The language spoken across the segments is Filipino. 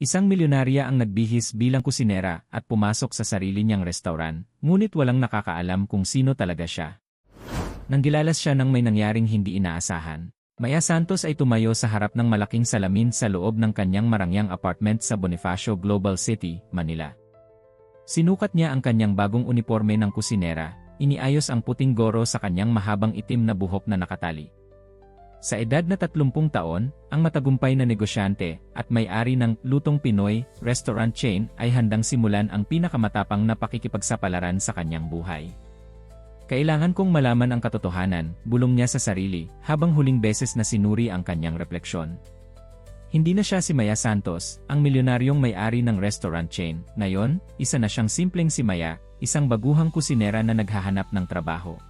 Isang milyonarya ang nagbihis bilang kusinera at pumasok sa sarili niyang restaurant, ngunit walang nakakaalam kung sino talaga siya. Nanggilalas siya nang may nangyaring hindi inaasahan. Maya Santos ay tumayo sa harap ng malaking salamin sa loob ng kanyang marangyang apartment sa Bonifacio Global City, Manila. Sinukat niya ang kanyang bagong uniporme ng kusinera, iniayos ang puting goro sa kanyang mahabang itim na buhok na nakatali. Sa edad na 30 taon, ang matagumpay na negosyante at may-ari ng Lutong Pinoy restaurant chain ay handang simulan ang pinakamatapang na pakikipagsapalaran sa kanyang buhay. Kailangan kong malaman ang katotohanan, bulong niya sa sarili, habang huling beses na sinuri ang kanyang refleksyon. Hindi na siya si Maya Santos, ang milyonaryong may-ari ng restaurant chain. Ngayon, isa na siyang simpleng si Maya, isang baguhang kusinera na naghahanap ng trabaho.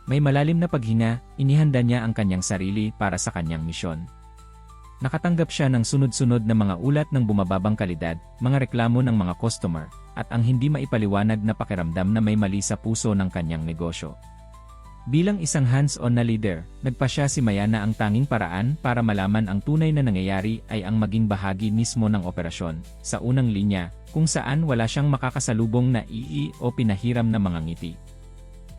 May malalim na paghinga, inihanda niya ang kanyang sarili para sa kanyang misyon. Nakatanggap siya ng sunod-sunod na mga ulat ng bumababang kalidad, mga reklamo ng mga customer, at ang hindi maipaliwanag na pakiramdam na may mali sa puso ng kanyang negosyo. Bilang isang hands-on na leader, nagpasya si Maya na ang tanging paraan para malaman ang tunay na nangyayari ay ang maging bahagi mismo ng operasyon, sa unang linya, kung saan wala siyang makakasalubong na o pinahiram na mga ngiti.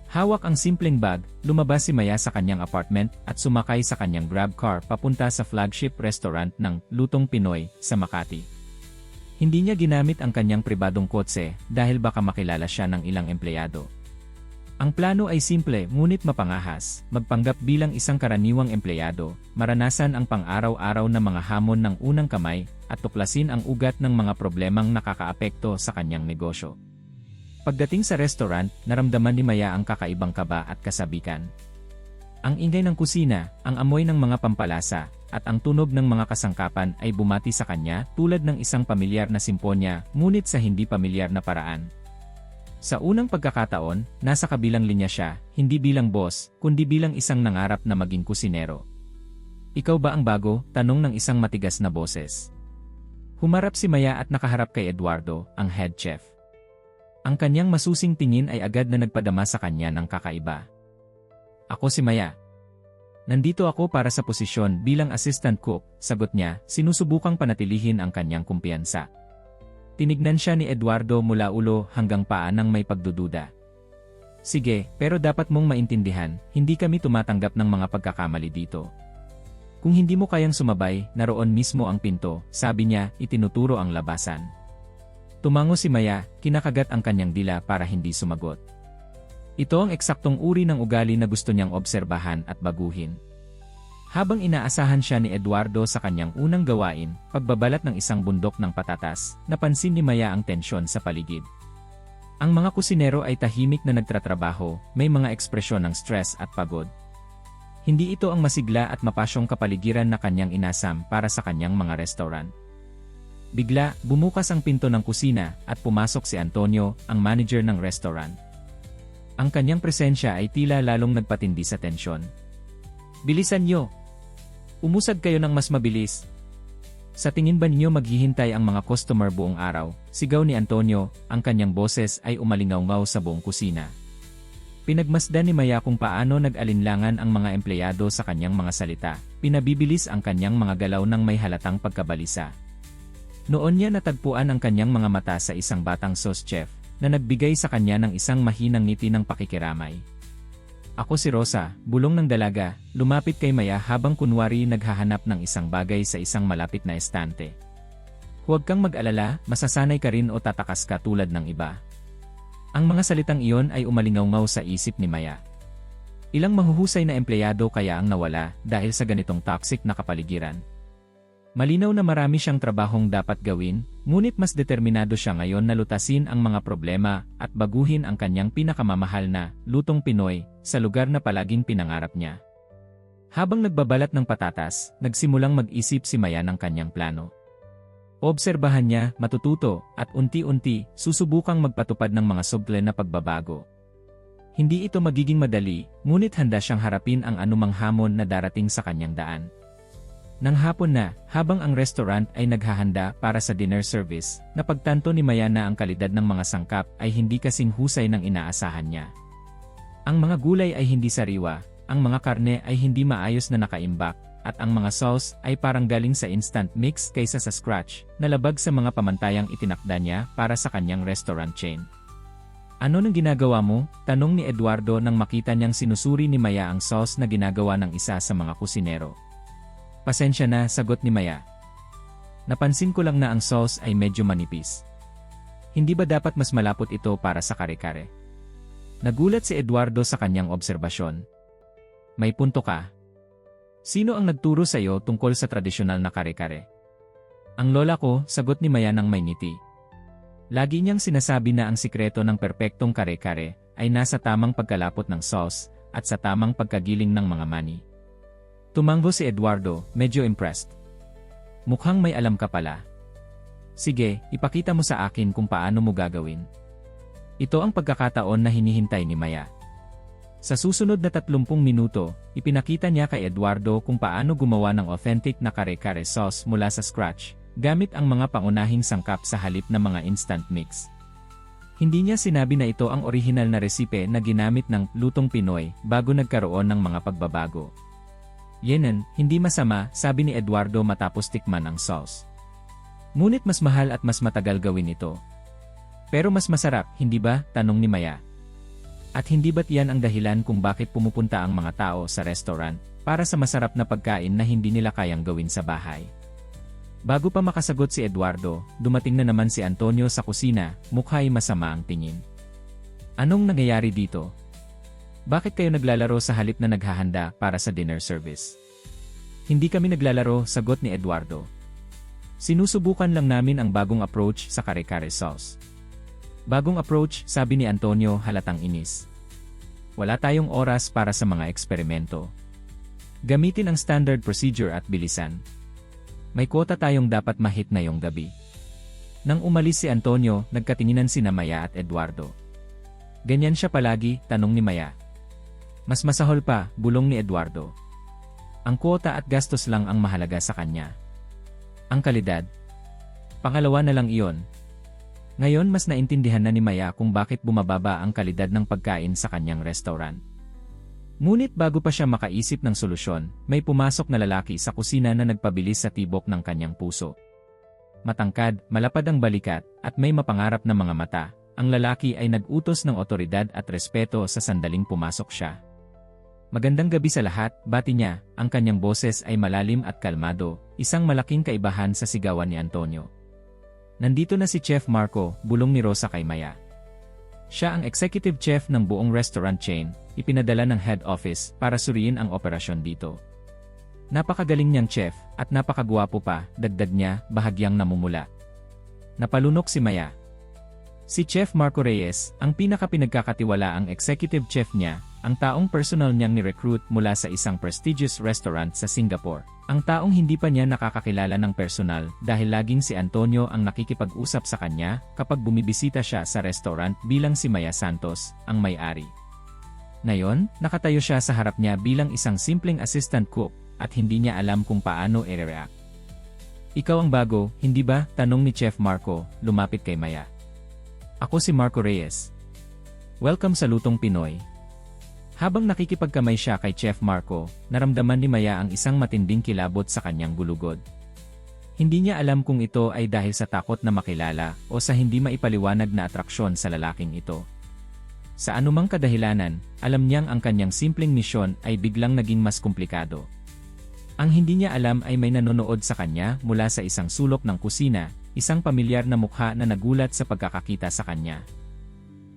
Hawak ang simpleng bag, lumabas si Maya sa kanyang apartment at sumakay sa kanyang grab car papunta sa flagship restaurant ng Lutong Pinoy sa Makati. Hindi niya ginamit ang kanyang pribadong kotse dahil baka makilala siya ng ilang empleyado. Ang plano ay simple ngunit mapangahas, magpanggap bilang isang karaniwang empleyado, maranasan ang pang-araw-araw na mga hamon ng unang kamay, at tuklasin ang ugat ng mga problemang nakakaapekto sa kanyang negosyo. Pagdating sa restaurant, naramdaman ni Maya ang kakaibang kaba at kasabikan. Ang ingay ng kusina, ang amoy ng mga pampalasa, at ang tunog ng mga kasangkapan ay bumati sa kanya tulad ng isang pamilyar na simponya, ngunit sa hindi pamilyar na paraan. Sa unang pagkakataon, nasa kabilang linya siya, hindi bilang boss, kundi bilang isang nangarap na maging kusinero. Ikaw ba ang bago? Tanong ng isang matigas na boses. Humarap si Maya at nakaharap kay Eduardo, ang head chef. Ang kanyang masusing tingin ay agad na nagpadama sa kanya ng kakaiba. Ako si Maya. Nandito ako para sa posisyon bilang assistant cook, sagot niya, sinusubukang panatilihin ang kanyang kumpiyansa. Tinignan siya ni Eduardo mula ulo hanggang paa nang may pagdududa. Sige, pero dapat mong maintindihan, hindi kami tumatanggap ng mga pagkakamali dito. Kung hindi mo kayang sumabay, naroon mismo ang pinto, sabi niya, itinuturo ang labasan. Tumango si Maya, kinakagat ang kanyang dila para hindi sumagot. Ito ang eksaktong uri ng ugali na gusto niyang obserbahan at baguhin. Habang inaasahan siya ni Eduardo sa kanyang unang gawain, pagbabalat ng isang bundok ng patatas, napansin ni Maya ang tensyon sa paligid. Ang mga kusinero ay tahimik na nagtatrabaho, may mga ekspresyon ng stress at pagod. Hindi ito ang masigla at mapasyong kapaligiran na kanyang inasam para sa kanyang mga restaurant. Bigla, bumukas ang pinto ng kusina at pumasok si Antonio, ang manager ng restaurant. Ang kanyang presensya ay tila lalong nagpatindi sa tensyon. Bilisan niyo! Umusad kayo ng mas mabilis. Sa tingin ba ninyo maghihintay ang mga customer buong araw? Sigaw ni Antonio, ang kanyang boses ay umalingaw-ngaw sa buong kusina. Pinagmasdan ni Maya kung paano nag-alinlangan ang mga empleyado sa kanyang mga salita, pinabibilis ang kanyang mga galaw ng may halatang pagkabalisa. Noon niya natagpuan ang kanyang mga mata sa isang batang sauce chef, na nagbigay sa kanya ng isang mahinang ngiti ng pakikiramay. Ako si Rosa, bulong ng dalaga, lumapit kay Maya habang kunwari naghahanap ng isang bagay sa isang malapit na estante. Huwag kang mag-alala, masasanay ka rin o tatakas ka tulad ng iba. Ang mga salitang iyon ay umalingaw-ngaw sa isip ni Maya. Ilang mahuhusay na empleyado kaya ang nawala dahil sa ganitong toxic na kapaligiran. Malinaw na marami siyang trabahong dapat gawin, ngunit mas determinado siya ngayon na lutasin ang mga problema at baguhin ang kanyang pinakamamahal na Lutong Pinoy sa lugar na palaging pinangarap niya. Habang nagbabalat ng patatas, nagsimulang mag-isip si Maya ng kanyang plano. Obserbahan niya, matututo, at unti-unti, susubukang magpatupad ng mga sugle na pagbabago. Hindi ito magiging madali, ngunit handa siyang harapin ang anumang hamon na darating sa kanyang daan. Nang hapon na, habang ang restaurant ay naghahanda para sa dinner service, napagtanto ni Maya na ang kalidad ng mga sangkap ay hindi kasing husay ng inaasahan niya. Ang mga gulay ay hindi sariwa, ang mga karne ay hindi maayos na nakaimbak, at ang mga sauce ay parang galing sa instant mix kaysa sa scratch, na labag sa mga pamantayang itinakda niya para sa kanyang restaurant chain. Ano nang ginagawa mo? Tanong ni Eduardo nang makita niyang sinusuri ni Maya ang sauce na ginagawa ng isa sa mga kusinero. Pasensya na, sagot ni Maya. Napansin ko lang na ang sauce ay medyo manipis. Hindi ba dapat mas malapot ito para sa kare-kare? Nagulat si Eduardo sa kanyang obserbasyon. May punto ka. Sino ang nagturo sa iyo tungkol sa tradisyonal na kare-kare? Ang lola ko, sagot ni Maya nang may ngiti. Lagi niyang sinasabi na ang sikreto ng perpektong kare-kare ay nasa tamang pagkalapot ng sauce at sa tamang pagkagiling ng mga mani. Tumanggo si Eduardo, medyo impressed. Mukhang may alam ka pala. Sige, ipakita mo sa akin kung paano mo gagawin. Ito ang pagkakataon na hinihintay ni Maya. Sa susunod na 30 minuto, ipinakita niya kay Eduardo kung paano gumawa ng authentic na kare-kare sauce mula sa scratch, gamit ang mga pangunahing sangkap sa halip na mga instant mix. Hindi niya sinabi na ito ang orihinal na resipe na ginamit ng lutong Pinoy bago nagkaroon ng mga pagbabago. Yenen, hindi masama, sabi ni Eduardo matapos tikman ang sauce. Ngunit mas mahal at mas matagal gawin ito. Pero mas masarap, hindi ba? Tanong ni Maya. At hindi ba't yan ang dahilan kung bakit pumupunta ang mga tao sa restaurant para sa masarap na pagkain na hindi nila kayang gawin sa bahay? Bago pa makasagot si Eduardo, dumating na naman si Antonio sa kusina, mukha'y masama ang tingin. Anong nangyayari dito? Bakit kayo naglalaro sa halip na naghahanda para sa dinner service? Hindi kami naglalaro, sagot ni Eduardo. Sinusubukan lang namin ang bagong approach sa kare-kare sauce. Bagong approach, sabi ni Antonio halatang inis. Wala tayong oras para sa mga eksperimento. Gamitin ang standard procedure at bilisan. May kwota tayong dapat mahit ngayong gabi. Nang umalis si Antonio, nagkatinginan sina Maya at Eduardo. Ganyan siya palagi, tanong ni Maya. Mas masahol pa, bulong ni Eduardo. Ang kwota at gastos lang ang mahalaga sa kanya. Ang kalidad. Pangalawa na lang iyon. Ngayon mas naintindihan na ni Maya kung bakit bumababa ang kalidad ng pagkain sa kanyang restaurant. Ngunit bago pa siya makaisip ng solusyon, may pumasok na lalaki sa kusina na nagpabilis sa tibok ng kanyang puso. Matangkad, malapad ang balikat, at may mapangarap na mga mata, ang lalaki ay nag-utos ng otoridad at respeto sa sandaling pumasok siya. Magandang gabi sa lahat, bati niya, ang kanyang boses ay malalim at kalmado, isang malaking kaibahan sa sigawan ni Antonio. Nandito na si Chef Marco, bulong ni Rosa kay Maya. Siya ang executive chef ng buong restaurant chain, ipinadala ng head office para suriin ang operasyon dito. Napakagaling niyang chef, at napakagwapo pa, dagdag niya, bahagyang namumula. Napalunok si Maya. Si Chef Marco Reyes, ang pinakapinagkakatiwalaang executive chef niya, ang taong personal niyang ni-recruit mula sa isang prestigious restaurant sa Singapore. Ang taong hindi pa niya nakakakilala ng personal dahil laging si Antonio ang nakikipag-usap sa kanya kapag bumibisita siya sa restaurant bilang si Maya Santos, ang may-ari. Ngayon, nakatayo siya sa harap niya bilang isang simpleng assistant cook at hindi niya alam kung paano i-react. Ikaw ang bago, hindi ba? Tanong ni Chef Marco, lumapit kay Maya. Ako si Marco Reyes. Welcome sa Lutong Pinoy. Habang nakikipagkamay siya kay Chef Marco, naramdaman ni Maya ang isang matinding kilabot sa kanyang gulugod. Hindi niya alam kung ito ay dahil sa takot na makilala o sa hindi maipaliwanag na atraksyon sa lalaking ito. Sa anumang kadahilanan, alam niyang ang kanyang simpleng misyon ay biglang naging mas komplikado. Ang hindi niya alam ay may nanonood sa kanya mula sa isang sulok ng kusina, isang pamilyar na mukha na nagulat sa pagkakakita sa kanya.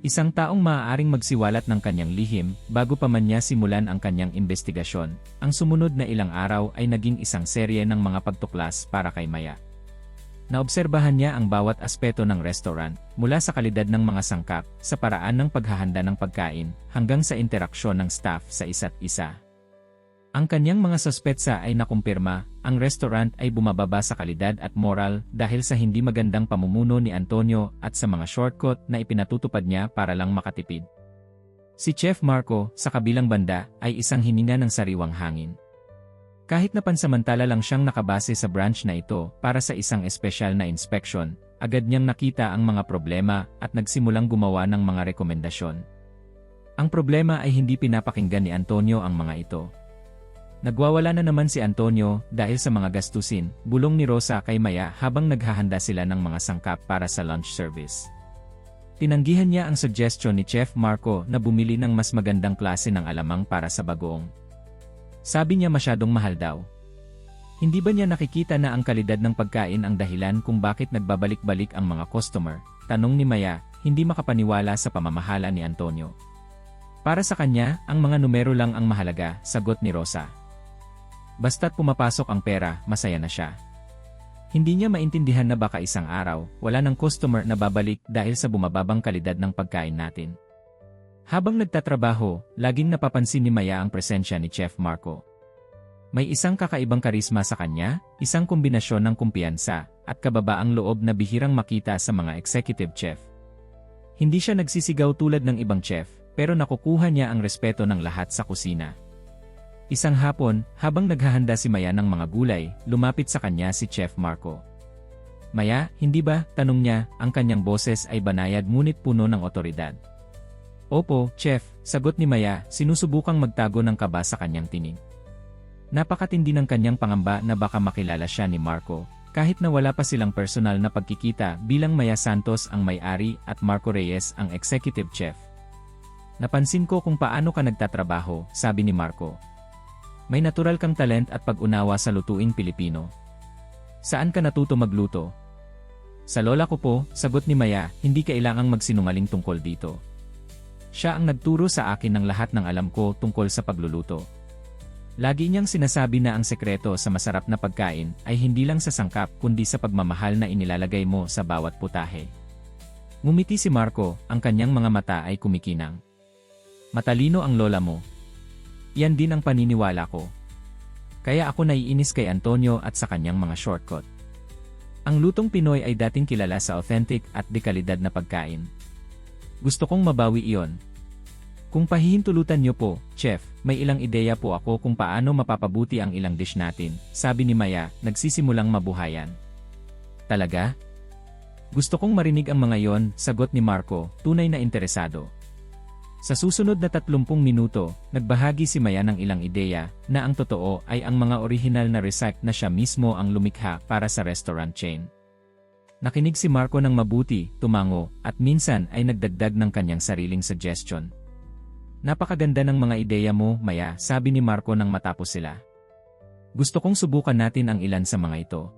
Isang taong maaaring magsiwalat ng kanyang lihim bago pa man niya simulan ang kanyang investigasyon. Ang sumunod na ilang araw ay naging isang serye ng mga pagtuklas para kay Maya. Naobserbahan niya ang bawat aspeto ng restaurant, mula sa kalidad ng mga sangkap, sa paraan ng paghahanda ng pagkain, hanggang sa interaksyon ng staff sa isa't isa. Ang kanyang mga suspetsa ay nakumpirma, ang restaurant ay bumababa sa kalidad at moral dahil sa hindi magandang pamumuno ni Antonio at sa mga shortcut na ipinatutupad niya para lang makatipid. Si Chef Marco, sa kabilang banda, ay isang hininga ng sariwang hangin. Kahit na pansamantala lang siyang nakabase sa branch na ito para sa isang espesyal na inspection, agad niyang nakita ang mga problema at nagsimulang gumawa ng mga rekomendasyon. Ang problema ay hindi pinapakinggan ni Antonio ang mga ito. Nagwawala na naman si Antonio dahil sa mga gastusin, bulong ni Rosa kay Maya habang naghahanda sila ng mga sangkap para sa lunch service. Tinanggihan niya ang suggestion ni Chef Marco na bumili ng mas magandang klase ng alamang para sa bagoong. Sabi niya masyadong mahal daw. Hindi ba niya nakikita na ang kalidad ng pagkain ang dahilan kung bakit nagbabalik-balik ang mga customer? Tanong ni Maya, hindi makapaniwala sa pamamahala ni Antonio. Para sa kanya, ang mga numero lang ang mahalaga, sagot ni Rosa. Basta't pumapasok ang pera, masaya na siya. Hindi niya maintindihan na baka isang araw, wala ng customer na babalik dahil sa bumababang kalidad ng pagkain natin. Habang nagtatrabaho, laging napapansin ni Maya ang presensya ni Chef Marco. May isang kakaibang karisma sa kanya, isang kombinasyon ng kumpiyansa at kababaang loob na bihirang makita sa mga executive chef. Hindi siya nagsisigaw tulad ng ibang chef, pero nakukuha niya ang respeto ng lahat sa kusina. Isang hapon, habang naghahanda si Maya ng mga gulay, lumapit sa kanya si Chef Marco. Maya, hindi ba, tanong niya, ang kanyang boses ay banayad ngunit puno ng otoridad. Opo, Chef, sagot ni Maya, sinusubukang magtago ng kaba sa kanyang tinig. Napakatindi ng kanyang pangamba na baka makilala siya ni Marco, kahit na wala pa silang personal na pagkikita bilang Maya Santos ang may-ari at Marco Reyes ang executive chef. Napansin ko kung paano ka nagtatrabaho, sabi ni Marco. May natural kang talent at pag-unawa sa lutuing Pilipino. Saan ka natuto magluto? Sa lola ko po, sagot ni Maya, hindi kailangang magsinungaling tungkol dito. Siya ang nagturo sa akin ng lahat ng alam ko tungkol sa pagluluto. Lagi niyang sinasabi na ang sekreto sa masarap na pagkain ay hindi lang sa sangkap kundi sa pagmamahal na inilalagay mo sa bawat putahe. Ngumiti si Marco, ang kanyang mga mata ay kumikinang. Matalino ang lola mo. Yan din ang paniniwala ko. Kaya ako naiinis kay Antonio at sa kanyang mga shortcut. Ang lutong Pinoy ay dating kilala sa authentic at dekalidad na pagkain. Gusto kong mabawi iyon. Kung pahihintulutan niyo po, Chef, may ilang ideya po ako kung paano mapapabuti ang ilang dish natin, sabi ni Maya, nagsisimulang mabuhayan. Talaga? Gusto kong marinig ang mga yon, sagot ni Marco, tunay na interesado. Sa susunod na 30 minuto, nagbahagi si Maya ng ilang ideya na ang totoo ay ang mga orihinal na recipe na siya mismo ang lumikha para sa restaurant chain. Nakinig si Marco ng mabuti, tumango, at minsan ay nagdagdag ng kanyang sariling suggestion. Napakaganda ng mga ideya mo, Maya, sabi ni Marco nang matapos sila. Gusto kong subukan natin ang ilan sa mga ito.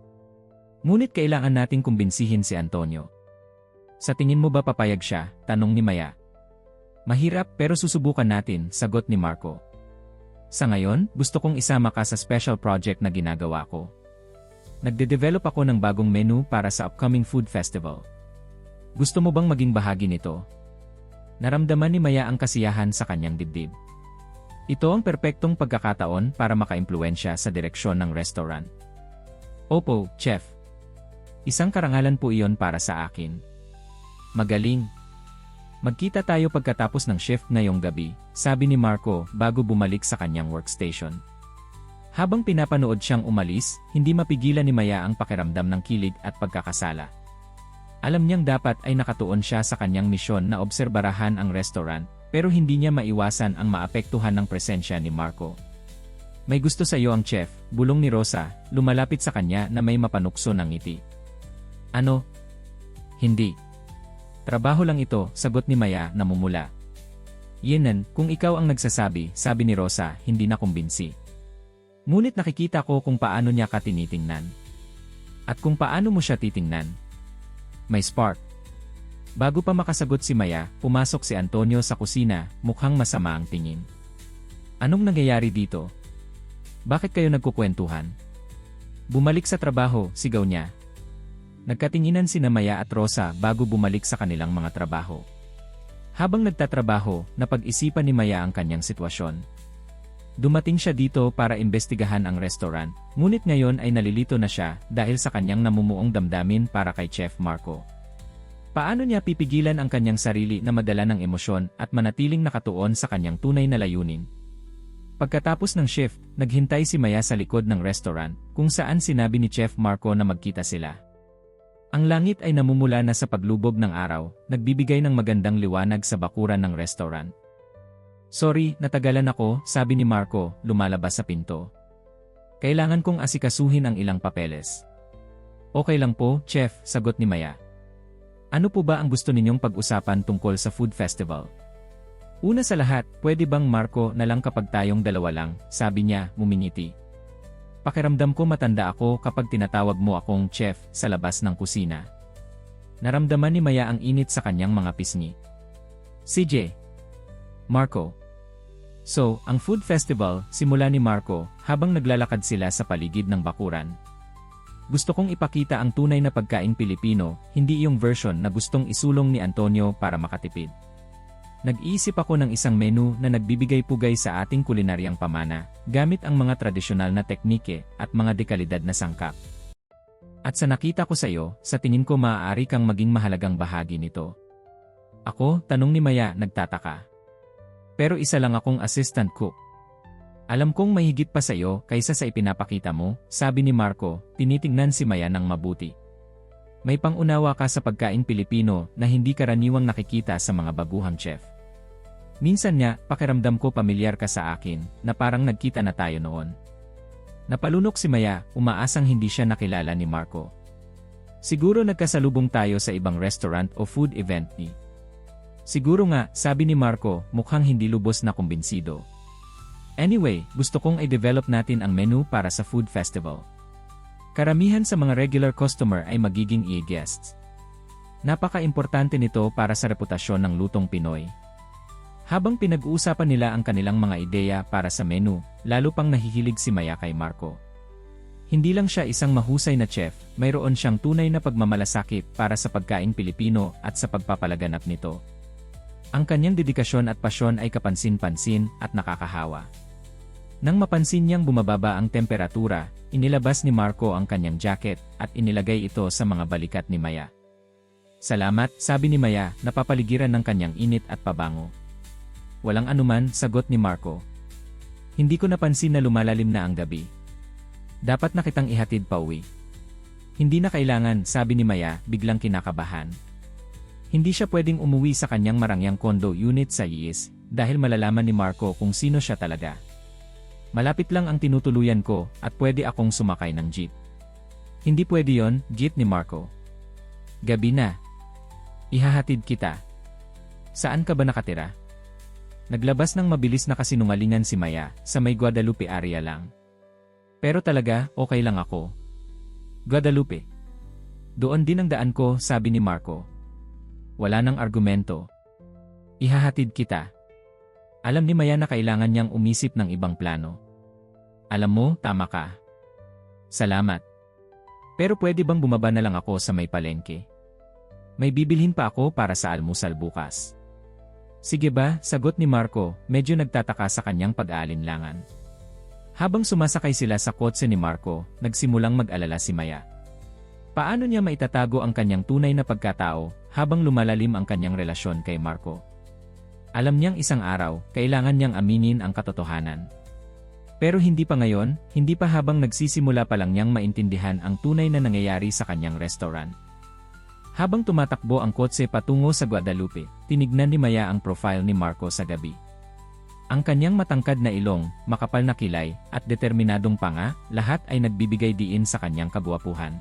Ngunit kailangan nating kumbinsihin si Antonio. Sa tingin mo ba papayag siya? Tanong ni Maya. Mahirap pero susubukan natin, sagot ni Marco. Sa ngayon, gusto kong isama ka sa special project na ginagawa ko. Nagde-develop ako ng bagong menu para sa upcoming food festival. Gusto mo bang maging bahagi nito? Naramdaman ni Maya ang kasiyahan sa kanyang dibdib. Ito ang perpektong pagkakataon para makaimpluwensya sa direksyon ng restaurant. Opo, Chef. Isang karangalan po iyon para sa akin. Magaling. Magkita tayo pagkatapos ng shift ngayong gabi, sabi ni Marco bago bumalik sa kanyang workstation. Habang pinapanood siyang umalis, hindi mapigilan ni Maya ang pakiramdam ng kilig at pagkakasala. Alam niyang dapat ay nakatuon siya sa kanyang misyon na obserbarahan ang restaurant, pero hindi niya maiwasan ang maapektuhan ng presensya ni Marco. May gusto sa iyo ang chef, bulong ni Rosa, lumalapit sa kanya na may mapanukso ng ngiti. Ano? Hindi. Trabaho lang ito, sagot ni Maya, namumula. Yenan, kung ikaw ang nagsasabi, sabi ni Rosa, hindi na kumbinsi. Ngunit nakikita ko kung paano niya ka tinitingnan. At kung paano mo siya titingnan. May spark. Bago pa makasagot si Maya, pumasok si Antonio sa kusina, mukhang masama ang tingin. Anong nangyayari dito? Bakit kayo nagkukwentuhan? Bumalik sa trabaho, sigaw niya. Nagkatinginan sina Maya at Rosa bago bumalik sa kanilang mga trabaho. Habang nagtatrabaho, napag-isipan ni Maya ang kanyang sitwasyon. Dumating siya dito para imbestigahan ang restaurant, ngunit ngayon ay nalilito na siya dahil sa kanyang namumuong damdamin para kay Chef Marco. Paano niya pipigilan ang kanyang sarili na madala ng emosyon at manatiling nakatuon sa kanyang tunay na layunin? Pagkatapos ng shift, naghintay si Maya sa likod ng restaurant, kung saan sinabi ni Chef Marco na magkita sila. Ang langit ay namumula na sa paglubog ng araw, nagbibigay ng magandang liwanag sa bakuran ng restaurant. Sorry, natagalan ako, sabi ni Marco, lumalabas sa pinto. Kailangan kong asikasuhin ang ilang papeles. Okay lang po, Chef, sagot ni Maya. Ano po ba ang gusto ninyong pag-usapan tungkol sa food festival? Una sa lahat, pwede bang Marco na lang kapag tayong dalawa lang, sabi niya, ngumingiti. Pakiramdam ko matanda ako kapag tinatawag mo akong chef sa labas ng kusina. Naramdaman ni Maya ang init sa kanyang mga pisngi. CJ. Marco. So, ang food festival, simula ni Marco, habang naglalakad sila sa paligid ng bakuran. Gusto kong ipakita ang tunay na pagkaing Pilipino, hindi yung version na gustong isulong ni Antonio para makatipid. Nag-iisip ako ng isang menu na nagbibigay pugay sa ating kulinaryang pamana, gamit ang mga tradisyonal na teknike at mga dekalidad na sangkap. At sa nakita ko sa iyo, sa tingin ko maaari kang maging mahalagang bahagi nito. Ako, tanong ni Maya, nagtataka. Pero isa lang akong assistant cook. Alam kong may higit pa sa iyo kaysa sa ipinapakita mo, sabi ni Marco, tinitingnan si Maya ng mabuti. May pangunawa ka sa pagkain Pilipino na hindi karaniwang nakikita sa mga baguhang chef. Minsan nga, pakiramdam ko pamilyar ka sa akin, na parang nagkita na tayo noon. Napalunok si Maya, umaasang hindi siya nakilala ni Marco. Siguro nagkasalubong tayo sa ibang restaurant o food event ni. Siguro nga, sabi ni Marco, mukhang hindi lubos na kumbinsido. Anyway, gusto kong i-develop natin ang menu para sa food festival. Karamihan sa mga regular customer ay magiging e-guests. Napaka-importante nito para sa reputasyon ng lutong Pinoy. Habang pinag-uusapan nila ang kanilang mga ideya para sa menu, lalo pang nahihilig si Maya kay Marco. Hindi lang siya isang mahusay na chef, mayroon siyang tunay na pagmamalasakit para sa pagkain Pilipino at sa pagpapalaganap nito. Ang kanyang dedikasyon at pasyon ay kapansin-pansin at nakakahawa. Nang mapansin niyang bumababa ang temperatura, inilabas ni Marco ang kanyang jacket at inilagay ito sa mga balikat ni Maya. Salamat, sabi ni Maya, napapaligiran ng kanyang init at pabango. Walang anuman, sagot ni Marco. Hindi ko napansin na lumalalim na ang gabi. Dapat na kitang ihatid pa uwi. Hindi na kailangan, sabi ni Maya, biglang kinakabahan. Hindi siya pwedeng umuwi sa kanyang marangyang condo unit sa IIS dahil malalaman ni Marco kung sino siya talaga. Malapit lang ang tinutuluyan ko at pwede akong sumakay ng jeep. Hindi pwede yon, jeep ni Marco. Gabi na. Ihahatid kita. Saan ka ba nakatira? Naglabas ng mabilis na kasinungalingan si Maya, sa may Guadalupe area lang. Pero talaga, okay lang ako. Guadalupe. Doon din ang daan ko, sabi ni Marco. Wala nang argumento. Ihahatid kita. Alam ni Maya na kailangan niyang umisip ng ibang plano. Alam mo, tama ka. Salamat. Pero pwede bang bumaba na lang ako sa may palengke? May bibilhin pa ako para sa almusal bukas. Sige ba, sagot ni Marco, medyo nagtataka sa kanyang pag-aalinlangan. Habang sumasakay sila sa kotse ni Marco, nagsimulang mag-alala si Maya. Paano niya maitatago ang kanyang tunay na pagkatao habang lumalalim ang kanyang relasyon kay Marco? Alam niyang isang araw, kailangan niyang aminin ang katotohanan. Pero hindi pa ngayon, hindi pa habang nagsisimula pa lang niyang maintindihan ang tunay na nangyayari sa kanyang restaurant. Habang tumatakbo ang kotse patungo sa Guadalupe, tinignan ni Maya ang profile ni Marco sa gabi. Ang kanyang matangkad na ilong, makapal na kilay, at determinadong panga, lahat ay nagbibigay diin sa kanyang kagwapuhan.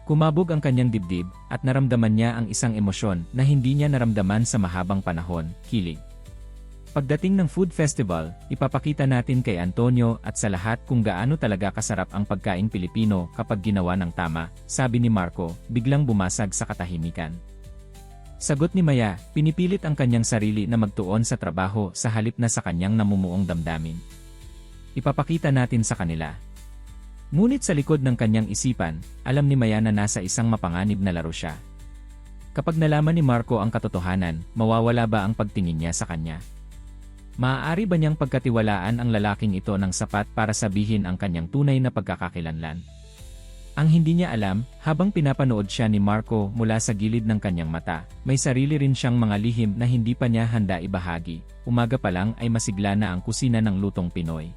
Kumabog ang kanyang dibdib, at naramdaman niya ang isang emosyon na hindi niya naramdaman sa mahabang panahon, kilig. Pagdating ng food festival, ipapakita natin kay Antonio at sa lahat kung gaano talaga kasarap ang pagkain Pilipino kapag ginawa ng tama, sabi ni Marco, biglang bumasag sa katahimikan. Sagot ni Maya, pinipilit ang kanyang sarili na magtuon sa trabaho sa halip na sa kanyang namumuong damdamin. Ipapakita natin sa kanila. Ngunit sa likod ng kanyang isipan, alam ni Maya na nasa isang mapanganib na laro siya. Kapag nalaman ni Marco ang katotohanan, mawawala ba ang pagtingin niya sa kanya? Maaari ba niyang pagkatiwalaan ang lalaking ito ng sapat para sabihin ang kanyang tunay na pagkakakilanlan? Ang hindi niya alam, habang pinapanood siya ni Marco mula sa gilid ng kanyang mata, may sarili rin siyang mga lihim na hindi pa niya handa ibahagi. Umaga pa lang ay masigla na ang kusina ng lutong Pinoy.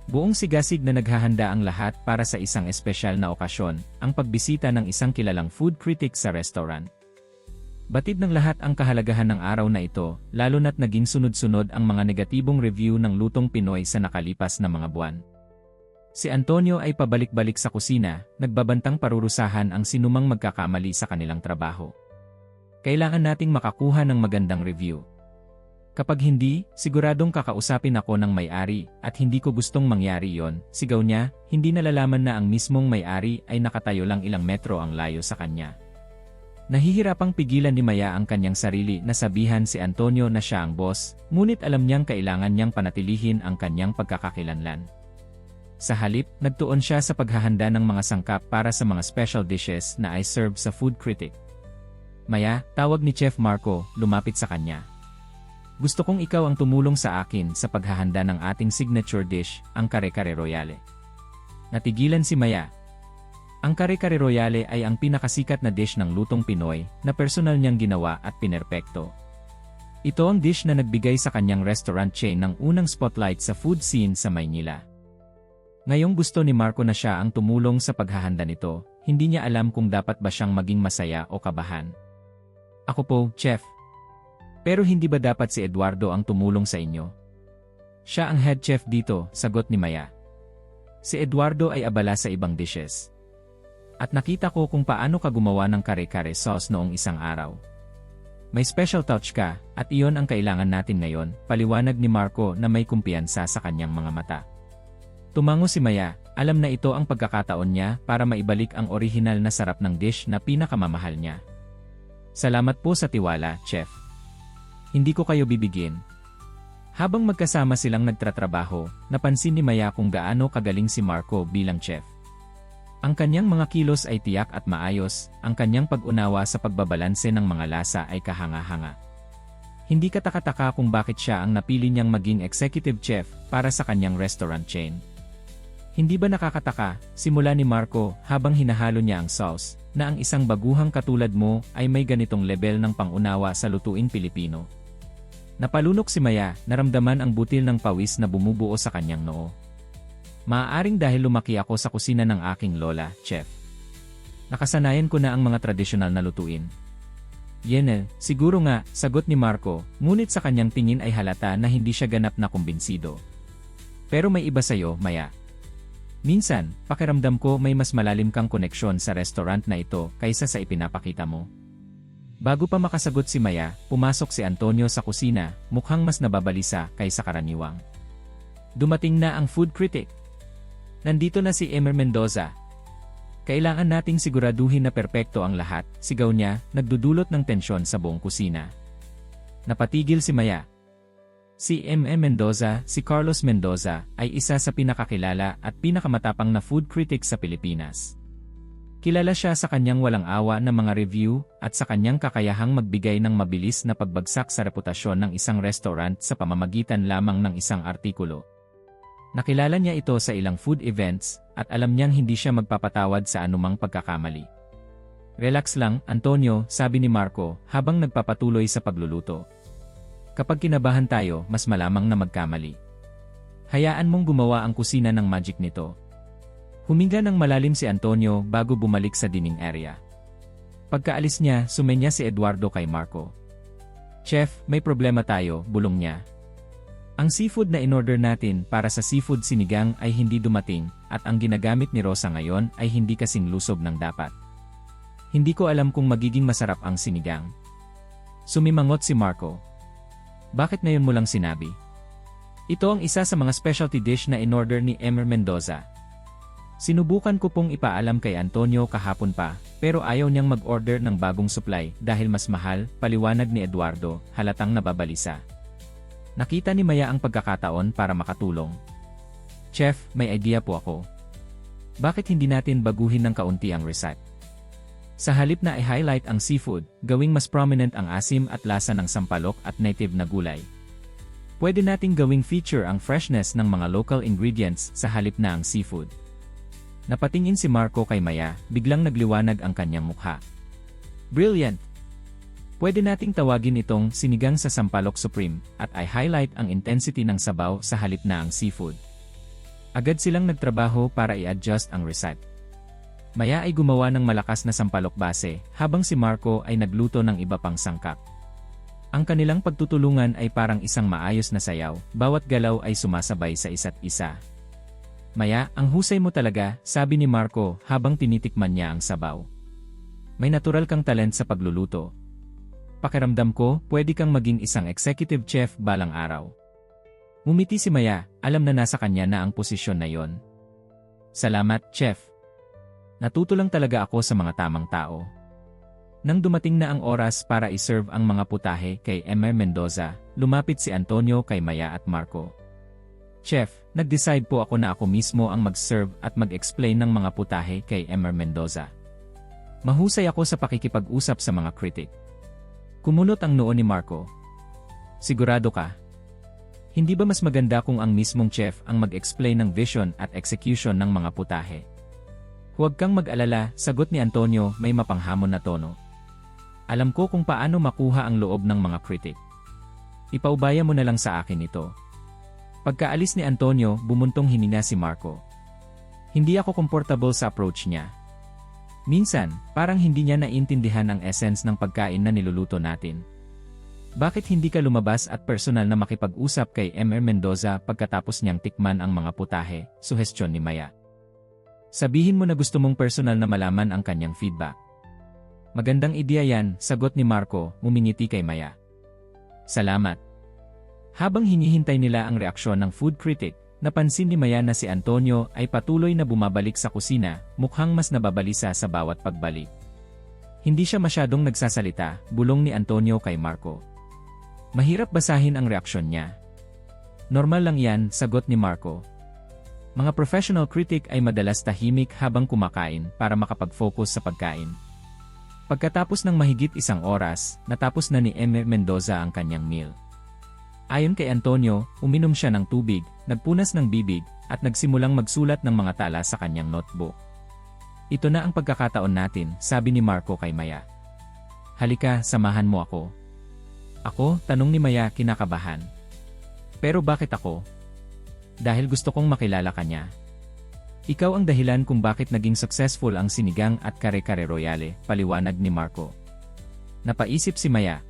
Buong sigasig na naghahanda ang lahat para sa isang espesyal na okasyon, ang pagbisita ng isang kilalang food critic sa restaurant. Batid ng lahat ang kahalagahan ng araw na ito, lalo na't naging sunod-sunod ang mga negatibong review ng lutong Pinoy sa nakalipas na mga buwan. Si Antonio ay pabalik-balik sa kusina, nagbabantang parurusahan ang sinumang magkakamali sa kanilang trabaho. Kailangan nating makakuha ng magandang review. Kapag hindi, siguradong kakausapin ako ng may-ari at hindi ko gustong mangyari yon, sigaw niya, hindi nalalaman na ang mismong may-ari ay nakatayo lang ilang metro ang layo sa kanya. Nahihirapang pigilan ni Maya ang kanyang sarili na sabihan si Antonio na siya ang boss, ngunit alam niyang kailangan niyang panatilihin ang kanyang pagkakakilanlan. Sa halip, nagtuon siya sa paghahanda ng mga sangkap para sa mga special dishes na ay serve sa food critic. Maya, tawag ni Chef Marco, lumapit sa kanya. Gusto kong ikaw ang tumulong sa akin sa paghahanda ng ating signature dish, ang kare-kare royale. Natigilan si Maya. Ang kare-kare royale ay ang pinakasikat na dish ng lutong Pinoy na personal niyang ginawa at pinerpekto. Ito ang dish na nagbigay sa kanyang restaurant chain ng unang spotlight sa food scene sa Maynila. Ngayong gusto ni Marco na siya ang tumulong sa paghahanda nito, hindi niya alam kung dapat ba siyang maging masaya o kabahan. Ako po, Chef. Pero hindi ba dapat si Eduardo ang tumulong sa inyo? Siya ang head chef dito, sagot ni Maya. Si Eduardo ay abala sa ibang dishes. At nakita ko kung paano ka gumawa ng kare-kare sauce noong isang araw. May special touch ka, at iyon ang kailangan natin ngayon, paliwanag ni Marco na may kumpiyansa sa kanyang mga mata. Tumango si Maya, alam na ito ang pagkakataon niya para maibalik ang orihinal na sarap ng dish na pinakamamahal niya. Salamat po sa tiwala, Chef. Hindi ko kayo bibigyan. Habang magkasama silang nagtatrabaho, napansin ni Maya kung gaano kagaling si Marco bilang chef. Ang kanyang mga kilos ay tiyak at maayos, ang kanyang pag-unawa sa pagbabalanse ng mga lasa ay kahanga-hanga. Hindi katakataka kung bakit siya ang napili niyang maging executive chef para sa kanyang restaurant chain. Hindi ba nakakataka, simula ni Marco habang hinahalo niya ang sauce, na ang isang baguhang katulad mo ay may ganitong level ng pangunawa sa lutuing Pilipino. Napalunok si Maya, naramdaman ang butil ng pawis na bumubuo sa kanyang noo. Maaaring dahil lumaki ako sa kusina ng aking lola, Chef. Nakasanayan ko na ang mga tradisyonal na lutuin. Yenel, siguro nga, sagot ni Marco, ngunit sa kanyang tingin ay halata na hindi siya ganap na kumbinsido. Pero may iba sa'yo, Maya. Minsan, pakiramdam ko may mas malalim kang koneksyon sa restaurant na ito kaysa sa ipinapakita mo. Bago pa makasagot si Maya, pumasok si Antonio sa kusina, mukhang mas nababalisa kaysa karaniwang. Dumating na ang food critic. Nandito na si Emer Mendoza. Kailangan nating siguraduhin na perpekto ang lahat, sigaw niya, nagdudulot ng tensyon sa buong kusina. Napatigil si Maya. Si M.M. Mendoza, si Carlos Mendoza, ay isa sa pinakakilala at pinakamatapang na food critic sa Pilipinas. Kilala siya sa kanyang walang awa na mga review at sa kanyang kakayahang magbigay ng mabilis na pagbagsak sa reputasyon ng isang restaurant sa pamamagitan lamang ng isang artikulo. Nakilala niya ito sa ilang food events at alam niyang hindi siya magpapatawad sa anumang pagkakamali. Relax lang, Antonio, sabi ni Marco habang nagpapatuloy sa pagluluto. Kapag kinabahan tayo, mas malamang na magkamali. Hayaan mong gumawa ang kusina ng magic nito. Huminga ng malalim si Antonio bago bumalik sa dining area. Pagkaalis niya, sumenya si Eduardo kay Marco. Chef, may problema tayo, bulong niya. Ang seafood na in-order natin para sa seafood sinigang ay hindi dumating at ang ginagamit ni Rosa ngayon ay hindi kasing lusob ng dapat. Hindi ko alam kung magiging masarap ang sinigang. Sumimangot si Marco. Bakit ngayon mo lang sinabi? Ito ang isa sa mga specialty dish na in-order ni Emer Mendoza. Sinubukan ko pong ipaalam kay Antonio kahapon pa, pero ayaw niyang mag-order ng bagong supply dahil mas mahal, paliwanag ni Eduardo, halatang nababalisa. Nakita ni Maya ang pagkakataon para makatulong. Chef, may idea po ako. Bakit hindi natin baguhin ng kaunti ang recipe? Sa halip na i-highlight ang seafood, gawing mas prominent ang asim at lasa ng sampalok at native na gulay. Pwede nating gawing feature ang freshness ng mga local ingredients sa halip na ang seafood. Napatingin si Marco kay Maya, biglang nagliwanag ang kanyang mukha. Brilliant! Pwede nating tawagin itong sinigang sa sampalok supreme at i-highlight ang intensity ng sabaw sa halip na ang seafood. Agad silang nagtrabaho para i-adjust ang recipe. Maya ay gumawa ng malakas na sampalok base, habang si Marco ay nagluto ng iba pang sangkap. Ang kanilang pagtutulungan ay parang isang maayos na sayaw, bawat galaw ay sumasabay sa isa't isa. Maya, ang husay mo talaga, sabi ni Marco habang tinitikman niya ang sabaw. May natural kang talent sa pagluluto. Pakiramdam ko, pwede kang maging isang executive chef balang araw. Ngumiti si Maya, alam na nasa kanya na ang posisyon na yon. Salamat, chef. Natuto lang talaga ako sa mga tamang tao. Nang dumating na ang oras para iserve ang mga putahe kay Emer Mendoza, lumapit si Antonio kay Maya at Marco. Chef, nag-decide po ako na ako mismo ang mag-serve at mag-explain ng mga putahe kay Emer Mendoza. Mahusay ako sa pakikipag-usap sa mga kritik. Kumunot ang noo ni Marco. Sigurado ka? Hindi ba mas maganda kung ang mismong chef ang mag-explain ng vision at execution ng mga putahe? Huwag kang mag-alala, sagot ni Antonio may mapanghamon na tono. Alam ko kung paano makuha ang loob ng mga kritik. Ipaubaya mo na lang sa akin ito. Pagkaalis ni Antonio, bumuntong hininga si Marco. Hindi ako comfortable sa approach niya. Minsan, parang hindi niya naiintindihan ang essence ng pagkain na niluluto natin. Bakit hindi ka lumabas at personal na makipag-usap kay Emer Mendoza pagkatapos niyang tikman ang mga putahe, suhestyon ni Maya. Sabihin mo na gusto mong personal na malaman ang kanyang feedback. Magandang ideya yan, sagot ni Marco, ngumingiti kay Maya. Salamat. Habang hinihintay nila ang reaksyon ng food critic, napansin ni Maya na si Antonio ay patuloy na bumabalik sa kusina, mukhang mas nababalisa sa bawat pagbalik. Hindi siya masyadong nagsasalita, bulong ni Antonio kay Marco. Mahirap basahin ang reaksyon niya. Normal lang yan, sagot ni Marco. Mga professional critic ay madalas tahimik habang kumakain para makapag-focus sa pagkain. Pagkatapos ng mahigit isang oras, natapos na ni Emer Mendoza ang kanyang meal. Ayon kay Antonio, uminom siya ng tubig, nagpunas ng bibig, at nagsimulang magsulat ng mga tala sa kanyang notebook. Ito na ang pagkakataon natin, sabi ni Marco kay Maya. Halika, samahan mo ako. Ako, tanong ni Maya kinakabahan. Pero bakit ako? Dahil gusto kong makilala ka niya. Ikaw ang dahilan kung bakit naging successful ang sinigang at kare-kare royale, paliwanag ni Marco. Napaisip si Maya.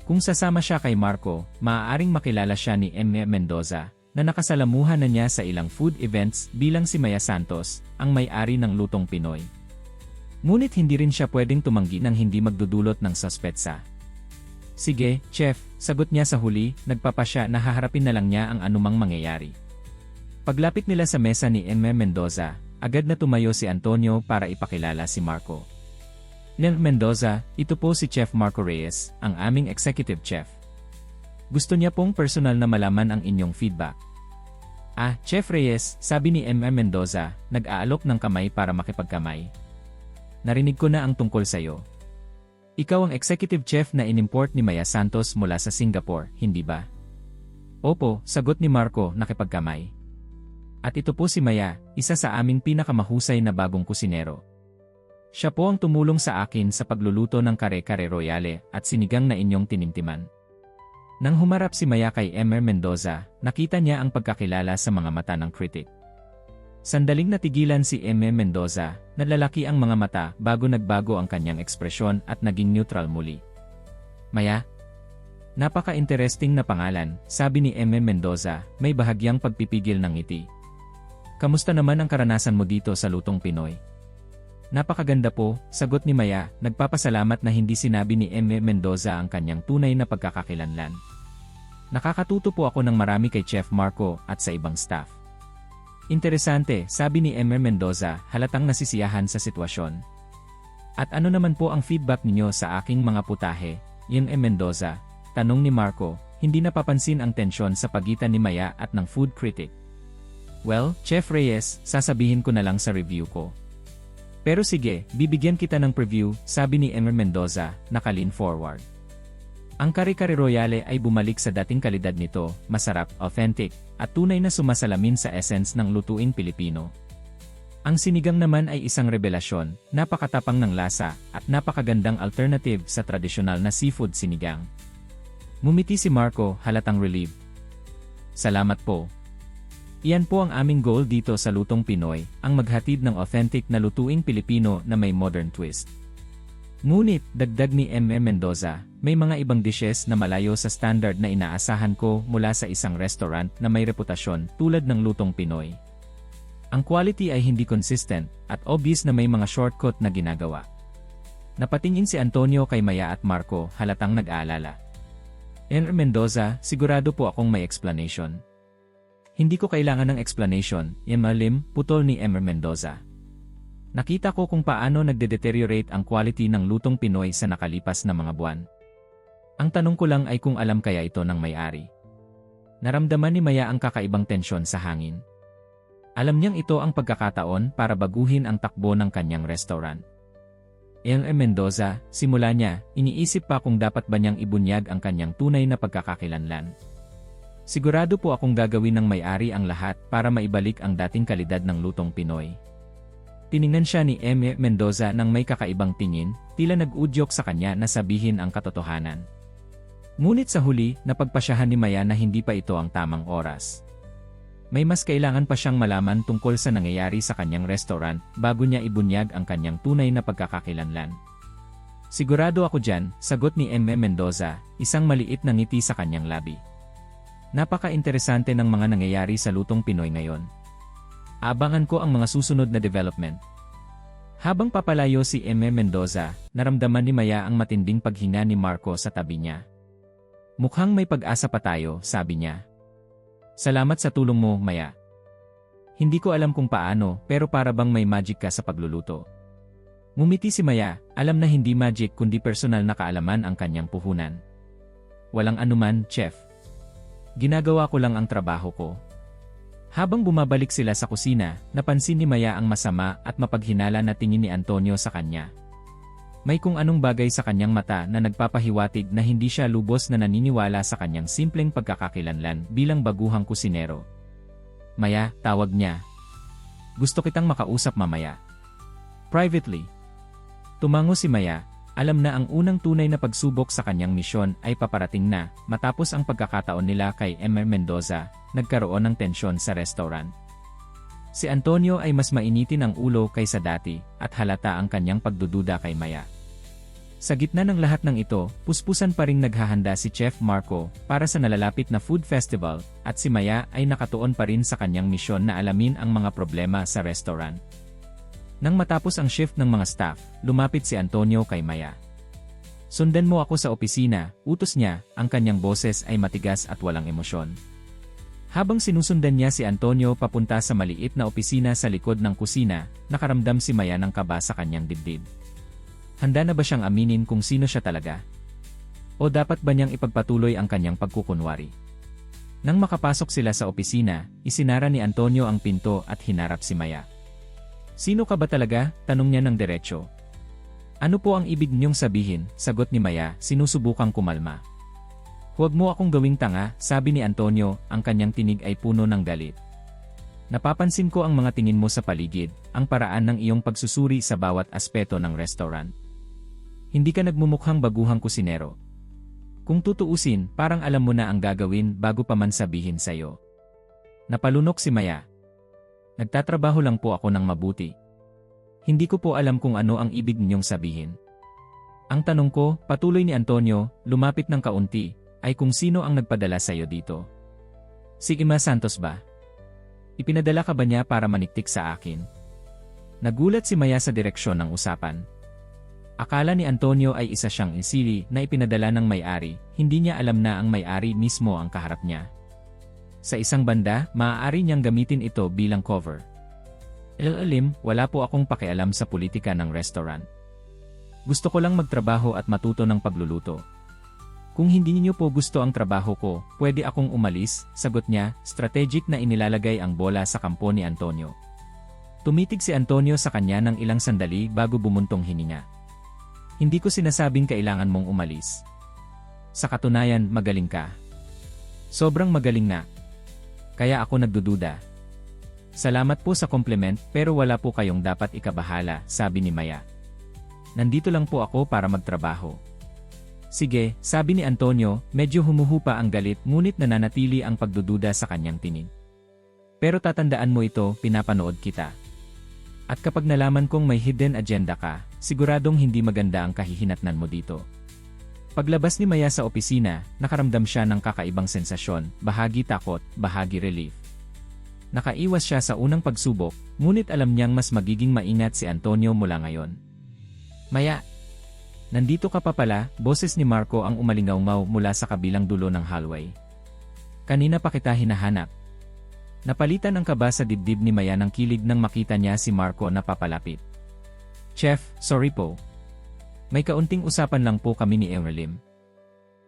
Kung sasama siya kay Marco, maaaring makilala siya ni Emer Mendoza, na nakasalamuhan na niya sa ilang food events bilang si Maya Santos, ang may-ari ng Lutong Pinoy. Ngunit hindi rin siya pwedeng tumanggi ng hindi magdudulot ng suspetsa. Sige, chef, sagot niya sa huli, nagpapasya na haharapin na lang niya ang anumang mangyayari. Paglapit nila sa mesa ni Emer Mendoza, agad na tumayo si Antonio para ipakilala si Marco. Emer Mendoza, ito po si Chef Marco Reyes, ang aming executive chef. Gusto niya pong personal na malaman ang inyong feedback. Ah, Chef Reyes, sabi ni Emer Mendoza, nag-aalok ng kamay para makipagkamay. Narinig ko na ang tungkol sa'yo. Ikaw ang executive chef na inimport ni Maya Santos mula sa Singapore, hindi ba? Opo, sagot ni Marco, nakipagkamay. At ito po si Maya, isa sa aming pinakamahusay na bagong kusinero. Siya po ang tumulong sa akin sa pagluluto ng kare-kare royale at sinigang na inyong tinimtiman. Nang humarap si Maya kay Emer Mendoza, nakita niya ang pagkakilala sa mga mata ng kritik. Sandaling natigilan si Emer Mendoza, nalalaki ang mga mata bago nagbago ang kanyang ekspresyon at naging neutral muli. Maya? Napaka-interesting na pangalan, sabi ni Emer Mendoza, may bahagyang pagpipigil ng ngiti. Kamusta naman ang karanasan mo dito sa Lutong Pinoy? Napakaganda po, sagot ni Maya, nagpapasalamat na hindi sinabi ni Emer Mendoza ang kanyang tunay na pagkakakilanlan. Nakakatuto po ako ng marami kay Chef Marco at sa ibang staff. Interesante, sabi ni Emer Mendoza, halatang nasisiyahan sa sitwasyon. At ano naman po ang feedback ninyo sa aking mga putahe, Emer Mendoza? Tanong ni Marco, hindi napapansin ang tensyon sa pagitan ni Maya at ng food critic. Well, Chef Reyes, sasabihin ko na lang sa review ko. Pero sige, bibigyan kita ng preview, sabi ni Emer Mendoza, naka-lean forward. Ang kare-kare royale ay bumalik sa dating kalidad nito, masarap, authentic, at tunay na sumasalamin sa essence ng lutuing Pilipino. Ang sinigang naman ay isang revelasyon, napakatapang ng lasa, at napakagandang alternative sa tradisyonal na seafood sinigang. Ngumiti si Marco, halatang relieved. Salamat po. Iyan po ang aming goal dito sa Lutong Pinoy, ang maghatid ng authentic na lutuing Pilipino na may modern twist. Ngunit, dagdag ni Mendoza, may mga ibang dishes na malayo sa standard na inaasahan ko mula sa isang restaurant na may reputasyon tulad ng Lutong Pinoy. Ang quality ay hindi consistent, at obvious na may mga shortcut na ginagawa. Napatingin si Antonio kay Maya at Marco, halatang nag-aalala. Mendoza, sigurado po akong may explanation. Hindi ko kailangan ng explanation, malim, putol ni Mendoza. Nakita ko kung paano nagde-deteriorate ang quality ng Lutong Pinoy sa nakalipas na mga buwan. Ang tanong ko lang ay kung alam kaya ito ng may-ari. Naramdaman ni Maya ang kakaibang tensyon sa hangin. Alam niyang ito ang pagkakataon para baguhin ang takbo ng kanyang restaurant. Mendoza, simula niya, iniisip pa kung dapat ba niyang ibunyag ang kanyang tunay na pagkakakilanlan. Sigurado po akong gagawin ng may-ari ang lahat para maibalik ang dating kalidad ng Lutong Pinoy. Tiningnan siya ni Mendoza nang may kakaibang tingin, tila nag-udyok sa kanya na sabihin ang katotohanan. Ngunit sa huli, napagpasyahan ni Maya na hindi pa ito ang tamang oras. May mas kailangan pa siyang malaman tungkol sa nangyayari sa kanyang restaurant bago niya ibunyag ang kanyang tunay na pagkakakilanlan. Sigurado ako dyan, sagot ni Mendoza, isang maliit na ngiti sa kanyang labi. Napaka-interesante ng mga nangyayari sa Lutong Pinoy ngayon. Abangan ko ang mga susunod na development. Habang papalayo si Mendoza, naramdaman ni Maya ang matinding paghinga ni Marco sa tabi niya. Mukhang may pag-asa pa tayo, sabi niya. Salamat sa tulong mo, Maya. Hindi ko alam kung paano, pero para bang may magic ka sa pagluluto. Ngumiti si Maya, alam na hindi magic kundi personal na kaalaman ang kanyang puhunan. Walang anuman, chef. Ginagawa ko lang ang trabaho ko. Habang bumabalik sila sa kusina, napansin ni Maya ang masama at mapaghinala na tingin ni Antonio sa kanya. May kung anong bagay sa kanyang mata na nagpapahiwatig na hindi siya lubos na naniniwala sa kanyang simpleng pagkakakilanlan bilang baguhang kusinero. Maya, tawag niya. Gusto kitang makausap mamaya. Privately. Tumango si Maya. Alam na ang unang tunay na pagsubok sa kanyang misyon ay paparating na matapos ang pagkakataon nila kay Mendoza, nagkaroon ng tensyon sa restaurant. Si Antonio ay mas mainitin ang ulo kaysa dati at halata ang kanyang pagdududa kay Maya. Sa gitna ng lahat ng ito, puspusan pa ring naghahanda si Chef Marco para sa nalalapit na food festival at si Maya ay nakatuon pa rin sa kanyang misyon na alamin ang mga problema sa restaurant. Nang matapos ang shift ng mga staff, lumapit si Antonio kay Maya. Sundan mo ako sa opisina, utos niya, ang kanyang boses ay matigas at walang emosyon. Habang sinusundan niya si Antonio papunta sa maliit na opisina sa likod ng kusina, nakaramdam si Maya ng kaba sa kanyang dibdib. Handa na ba siyang aminin kung sino siya talaga? O dapat ba niyang ipagpatuloy ang kanyang pagkukunwari? Nang makapasok sila sa opisina, isinara ni Antonio ang pinto at hinarap si Maya. Sino ka ba talaga? Tanong niya ng diretsyo. Ano po ang ibig niyong sabihin? Sagot ni Maya, sinusubukang kumalma. Huwag mo akong gawing tanga, sabi ni Antonio, ang kanyang tinig ay puno ng galit. Napapansin ko ang mga tingin mo sa paligid, ang paraan ng iyong pagsusuri sa bawat aspeto ng restaurant. Hindi ka nagmumukhang baguhang kusinero. Kung tutuusin, parang alam mo na ang gagawin bago pa man sabihin sa'yo. Napalunok si Maya. Nagtatrabaho lang po ako ng mabuti. Hindi ko po alam kung ano ang ibig ninyong sabihin. Ang tanong ko, patuloy ni Antonio, lumapit ng kaunti, ay kung sino ang nagpadala sa iyo dito. Si Ima Santos ba? Ipinadala ka ba niya para maniktik sa akin? Nagulat si Maya sa direksyon ng usapan. Akala ni Antonio ay isa siyang insili na ipinadala ng may-ari, hindi niya alam na ang may-ari mismo ang kaharap niya. Sa isang banda, maaari niyang gamitin ito bilang cover. Ilalim, wala po akong pakialam sa politika ng restaurant. Gusto ko lang magtrabaho at matuto ng pagluluto. Kung hindi niyo po gusto ang trabaho ko, pwede akong umalis, sagot niya, strategic na inilalagay ang bola sa kampo ni Antonio. Tumitig si Antonio sa kanya ng ilang sandali bago bumuntong hininga. Hindi ko sinasabing kailangan mong umalis. Sa katunayan, magaling ka. Sobrang magaling na. Kaya ako nagdududa. Salamat po sa compliment pero wala po kayong dapat ikabahala, sabi ni Maya. Nandito lang po ako para magtrabaho. Sige, sabi ni Antonio, medyo humuhupa ang galit ngunit nananatili ang pagdududa sa kanyang tinig. Pero tatandaan mo ito, pinapanood kita. At kapag nalaman kong may hidden agenda ka, siguradong hindi maganda ang kahihinatnan mo dito. Paglabas ni Maya sa opisina, nakaramdam siya ng kakaibang sensasyon, bahagi takot, bahagi relief. Nakaiwas siya sa unang pagsubok, ngunit alam niyang mas magiging maingat si Antonio mula ngayon. Maya! Nandito ka pa pala, boses ni Marco ang umalingaw mula sa kabilang dulo ng hallway. Kanina pa kita hinahanap. Napalitan ang kaba sa dibdib ni Maya ng kilig nang makita niya si Marco na papalapit. Chef, sorry po. May kaunting usapan lang po kami ni Emerlim.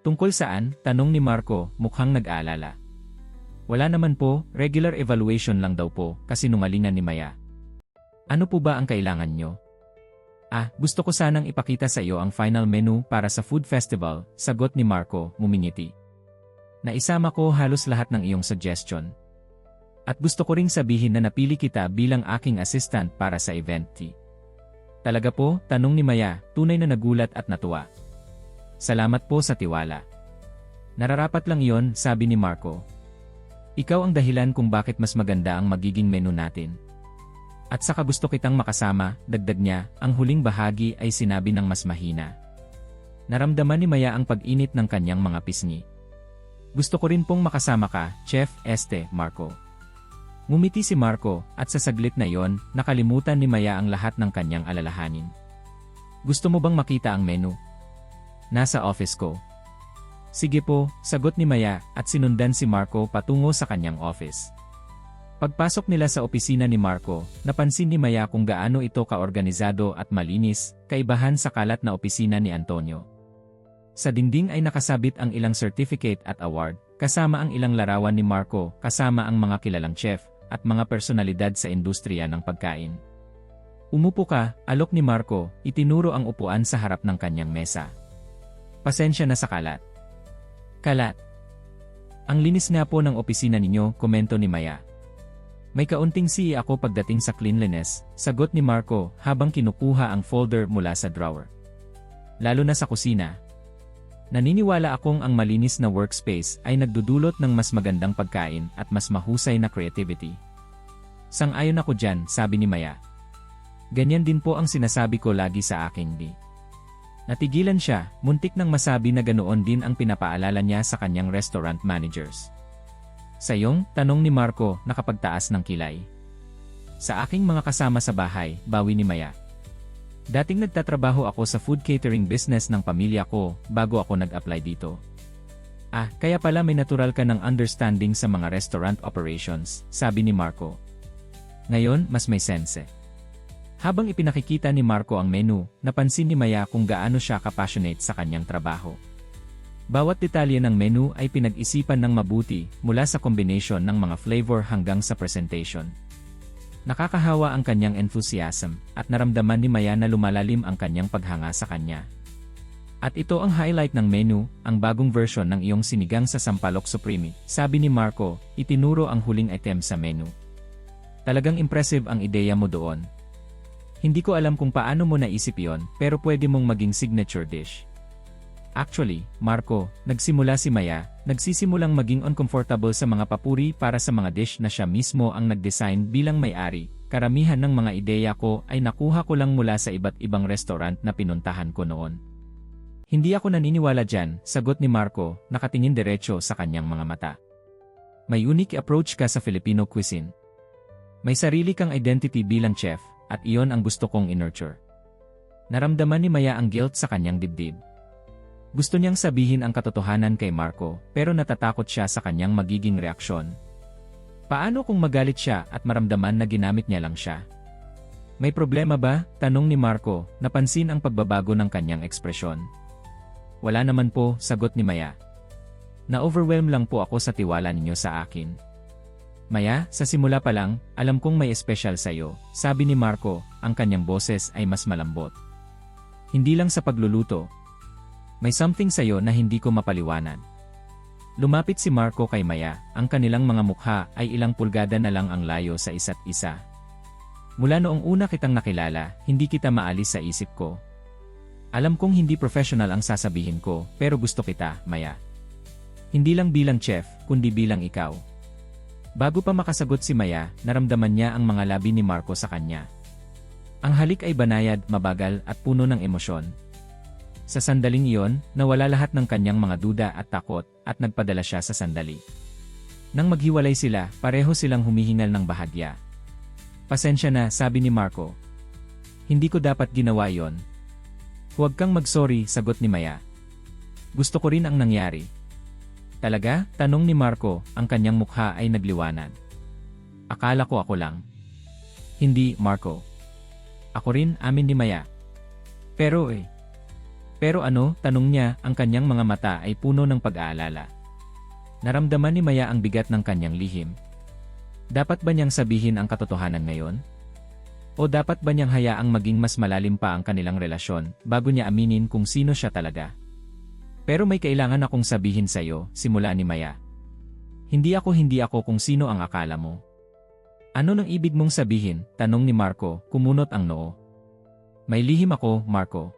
Tungkol saan? Tanong ni Marco, mukhang nag-aalala. Wala naman po, regular evaluation lang daw po, kasinungalingan ni Maya. Ano po ba ang kailangan nyo? Gusto ko sanang ipakita sa iyo ang final menu para sa food festival, sagot ni Marco, ngumingiti. Naisama ko halos lahat ng iyong suggestion. At gusto ko ring sabihin na napili kita bilang aking assistant para sa event. Talaga po? Tanong ni Maya, tunay na nagulat at natuwa. Salamat po sa tiwala. Nararapat lang yon, sabi ni Marco. Ikaw ang dahilan kung bakit mas maganda ang magiging menu natin. At saka gusto kitang makasama, dagdag niya, ang huling bahagi ay sinabi ng mas mahina. Naramdaman ni Maya ang pag-init ng kanyang mga pisngi. Gusto ko rin pong makasama ka, Chef Marco. Ngumiti si Marco, at sa saglit na iyon, nakalimutan ni Maya ang lahat ng kanyang alalahanin. Gusto mo bang makita ang menu? Nasa office ko. Sige po, sagot ni Maya, at sinundan si Marco patungo sa kanyang office. Pagpasok nila sa opisina ni Marco, napansin ni Maya kung gaano ito kaorganizado at malinis, kaibahan sa kalat na opisina ni Antonio. Sa dingding ay nakasabit ang ilang certificate at award, kasama ang ilang larawan ni Marco, kasama ang mga kilalang chef, at mga personalidad sa industriya ng pagkain. Umupo ka, alok ni Marco, itinuro ang upuan sa harap ng kanyang mesa. Pasensya na sa kalat. Kalat. Ang linis nga po ng opisina ninyo, komento ni Maya. May kaunting sihi ako pagdating sa cleanliness, sagot ni Marco habang kinukuha ang folder mula sa drawer. Lalo na sa kusina. Naniniwala akong ang malinis na workspace ay nagdudulot ng mas magandang pagkain at mas mahusay na creativity. Sang-ayon ako dyan, sabi ni Maya. Ganyan din po ang sinasabi ko lagi sa aking di. Natigilan siya, muntik nang masabi na ganoon din ang pinapaalala niya sa kanyang restaurant managers. Sayong, tanong ni Marco, nakapagtaas ng kilay. Sa aking mga kasama sa bahay, bawi ni Maya. Dating nagtatrabaho ako sa food catering business ng pamilya ko bago ako nag-apply dito. Kaya pala may natural ka ng understanding sa mga restaurant operations, sabi ni Marco. Ngayon, mas may sense. Habang ipinakikita ni Marco ang menu, napansin ni Maya kung gaano siya ka-passionate sa kanyang trabaho. Bawat detalye ng menu ay pinag-isipan ng mabuti, mula sa combination ng mga flavor hanggang sa presentation. Nakakahawa ang kanyang enthusiasm, at naramdaman ni Maya na lumalalim ang kanyang paghanga sa kanya. At ito ang highlight ng menu, ang bagong version ng iyong sinigang sa sampalok supreme, sabi ni Marco, itinuro ang huling item sa menu. Talagang impressive ang ideya mo doon. Hindi ko alam kung paano mo naisip yon, pero pwede mong maging signature dish. Actually, Marco, nagsimula si Maya, nagsisimulang maging uncomfortable sa mga papuri para sa mga dish na siya mismo ang nag-design bilang may-ari. Karamihan ng mga ideya ko ay nakuha ko lang mula sa iba't ibang restaurant na pinuntahan ko noon. Hindi ako naniniwala dyan, sagot ni Marco, nakatingin diretso sa kanyang mga mata. May unique approach ka sa Filipino cuisine. May sarili kang identity bilang chef, at iyon ang gusto kong in-nurture. Naramdaman ni Maya ang guilt sa kanyang dibdib. Gusto niyang sabihin ang katotohanan kay Marco, pero natatakot siya sa kanyang magiging reaksyon. Paano kung magalit siya at maramdaman na ginamit niya lang siya? May problema ba? Tanong ni Marco, napansin ang pagbabago ng kanyang ekspresyon. Wala naman po, sagot ni Maya. Na-overwhelm lang po ako sa tiwala ninyo sa akin. Maya, sa simula pa lang, alam kong may espesyal sa'yo, sabi ni Marco, ang kanyang boses ay mas malambot. Hindi lang sa pagluluto. May something sa'yo na hindi ko mapaliwanag. Lumapit si Marco kay Maya, ang kanilang mga mukha ay ilang pulgada na lang ang layo sa isa't isa. Mula noong una kitang nakilala, hindi kita maalis sa isip ko. Alam kong hindi professional ang sasabihin ko, pero gusto kita, Maya. Hindi lang bilang chef, kundi bilang ikaw. Bago pa makasagot si Maya, naramdaman niya ang mga labi ni Marco sa kanya. Ang halik ay banayad, mabagal at puno ng emosyon. Sa sandaling iyon, nawala lahat ng kanyang mga duda at takot at nagpadala siya sa sandali. Nang maghiwalay sila, pareho silang humihingal ng bahagya. Pasensya na, sabi ni Marco. Hindi ko dapat ginawa yon. Huwag kang mag-sorry, sagot ni Maya. Gusto ko rin ang nangyari. Talaga? Tanong ni Marco, ang kanyang mukha ay nagliwanag. Akala ko ako lang. Hindi, Marco. Ako rin, amin ni Maya. Pero ano, tanong niya, ang kanyang mga mata ay puno ng pag-aalala. Naramdaman ni Maya ang bigat ng kanyang lihim. Dapat ba niyang sabihin ang katotohanan ngayon? O dapat ba niyang hayaang maging mas malalim pa ang kanilang relasyon bago niya aminin kung sino siya talaga? Pero may kailangan akong sabihin sa'yo, simula ni Maya. Hindi ako kung sino ang akala mo. Ano nang ibig mong sabihin? Tanong ni Marco, kumunot ang noo. May lihim ako, Marco.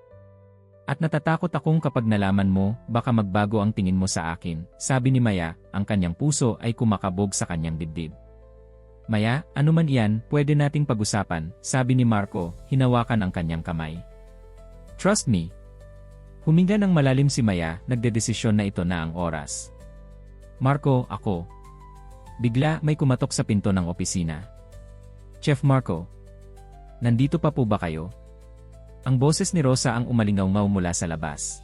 At natatakot akong kapag nalaman mo, baka magbago ang tingin mo sa akin, sabi ni Maya, ang kanyang puso ay kumakabog sa kanyang dibdib. Maya, ano man iyan, pwede nating pag-usapan, sabi ni Marco, hinawakan ang kanyang kamay. Trust me. Huminga ng malalim si Maya, nagdedesisyon na ito na ang oras. Marco, ako. Bigla may kumatok sa pinto ng opisina. Chef Marco. Nandito pa po ba kayo? Ang boses ni Rosa ang umalingaw-ngaw mula sa labas.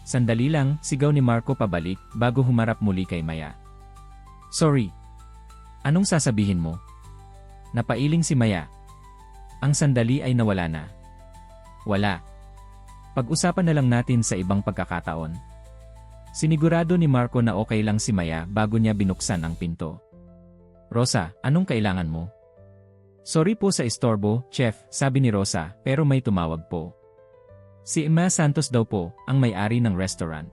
Sandali lang, sigaw ni Marco pabalik, bago humarap muli kay Maya. Sorry. Anong sasabihin mo? Napailing si Maya. Ang sandali ay nawala na. Wala. Pag-usapan na lang natin sa ibang pagkakataon. Sinigurado ni Marco na okay lang si Maya bago niya binuksan ang pinto. Rosa, anong kailangan mo? Sorry po sa istorbo, Chef, sabi ni Rosa, pero may tumawag po. Si Emma Santos daw po, ang may-ari ng restaurant.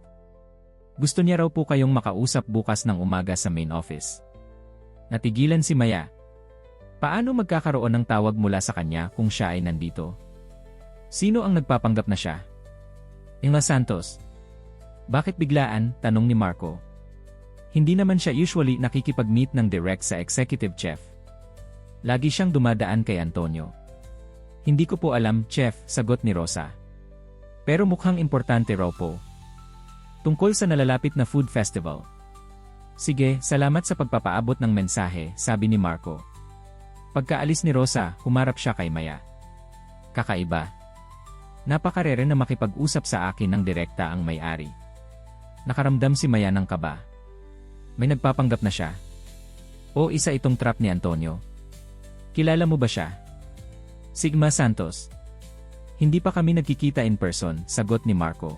Gusto niya raw po kayong makausap bukas ng umaga sa main office. Natigilan si Maya. Paano magkakaroon ng tawag mula sa kanya kung siya ay nandito? Sino ang nagpapanggap na siya? Emma Santos. Bakit biglaan? Tanong ni Marco. Hindi naman siya usually nakikipag-meet ng direct sa executive chef. Lagi siyang dumadaan kay Antonio. Hindi ko po alam, Chef, sagot ni Rosa. Pero mukhang importante raw po. Tungkol sa nalalapit na food festival. Sige, salamat sa pagpapaabot ng mensahe, sabi ni Marco. Pagkaalis ni Rosa, humarap siya kay Maya. Kakaiba. Napakarere na makipag-usap sa akin ng direkta ang may-ari. Nakaramdam si Maya ng kaba. May nagpapanggap na siya. O isa itong trap ni Antonio. Kilala mo ba siya? Sigma Santos. Hindi pa kami nagkikita in person, sagot ni Marco.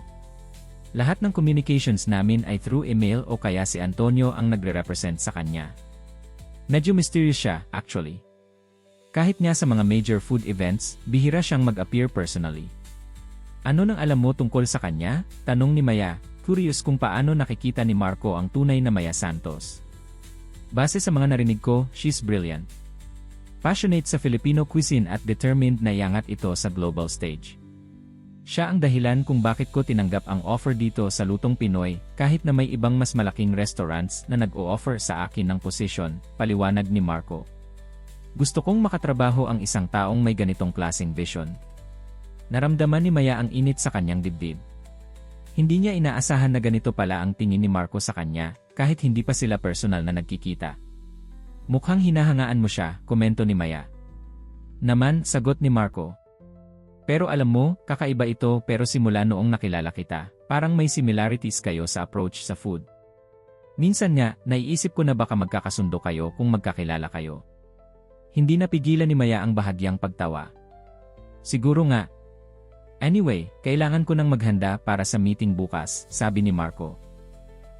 Lahat ng communications namin ay through email o kaya si Antonio ang nagre-represent sa kanya. Medyo mysterious siya, actually. Kahit nga sa mga major food events, bihira siyang mag-appear personally. Ano nang alam mo tungkol sa kanya? Tanong ni Maya, curious kung paano nakikita ni Marco ang tunay na Maya Santos. Base sa mga narinig ko, she's brilliant. Passionate sa Filipino cuisine at determined na iangat ito sa global stage. Siya ang dahilan kung bakit ko tinanggap ang offer dito sa Lutong Pinoy kahit na may ibang mas malaking restaurants na nag-o-offer sa akin ng posisyon, paliwanag ni Marco. Gusto kong makatrabaho ang isang taong may ganitong klaseng vision. Naramdaman ni Maya ang init sa kanyang dibdib. Hindi niya inaasahan na ganito pala ang tingin ni Marco sa kanya kahit hindi pa sila personal na nagkikita. Mukhang hinahangaan mo siya, komento ni Maya. Naman, sagot ni Marco. Pero alam mo, kakaiba ito pero simula noong nakilala kita, parang may similarities kayo sa approach sa food. Minsan nga, naiisip ko na baka magkakasundo kayo kung magkakilala kayo. Hindi napigilan ni Maya ang bahagyang pagtawa. Siguro nga. Anyway, kailangan ko nang maghanda para sa meeting bukas, sabi ni Marco.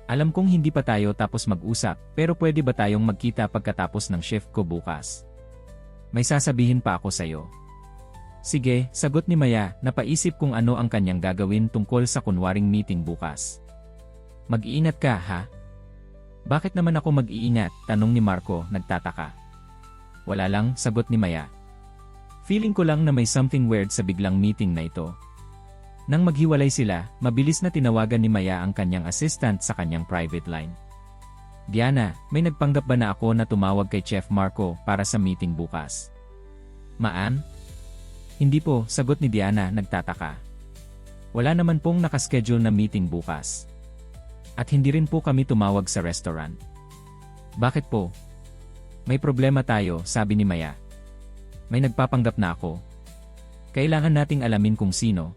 Alam kong hindi pa tayo tapos mag-usap, pero pwede ba tayong magkita pagkatapos ng shift ko bukas? May sasabihin pa ako sa'yo. Sige, sagot ni Maya, napaisip kung ano ang kanyang gagawin tungkol sa kunwaring meeting bukas. Mag-iingat ka, ha? Bakit naman ako mag-iingat? Tanong ni Marco, nagtataka. Wala lang, sagot ni Maya. Feeling ko lang na may something weird sa biglang meeting na ito. Nang maghiwalay sila, mabilis na tinawagan ni Maya ang kanyang assistant sa kanyang private line. Diana, may nagpanggap ba na ako na tumawag kay Chef Marco para sa meeting bukas? Maan? Hindi po, sagot ni Diana nagtataka. Wala naman pong nakaschedule na meeting bukas. At hindi rin po kami tumawag sa restaurant. Bakit po? May problema tayo, sabi ni Maya. May nagpapanggap na ako. Kailangan nating alamin kung sino.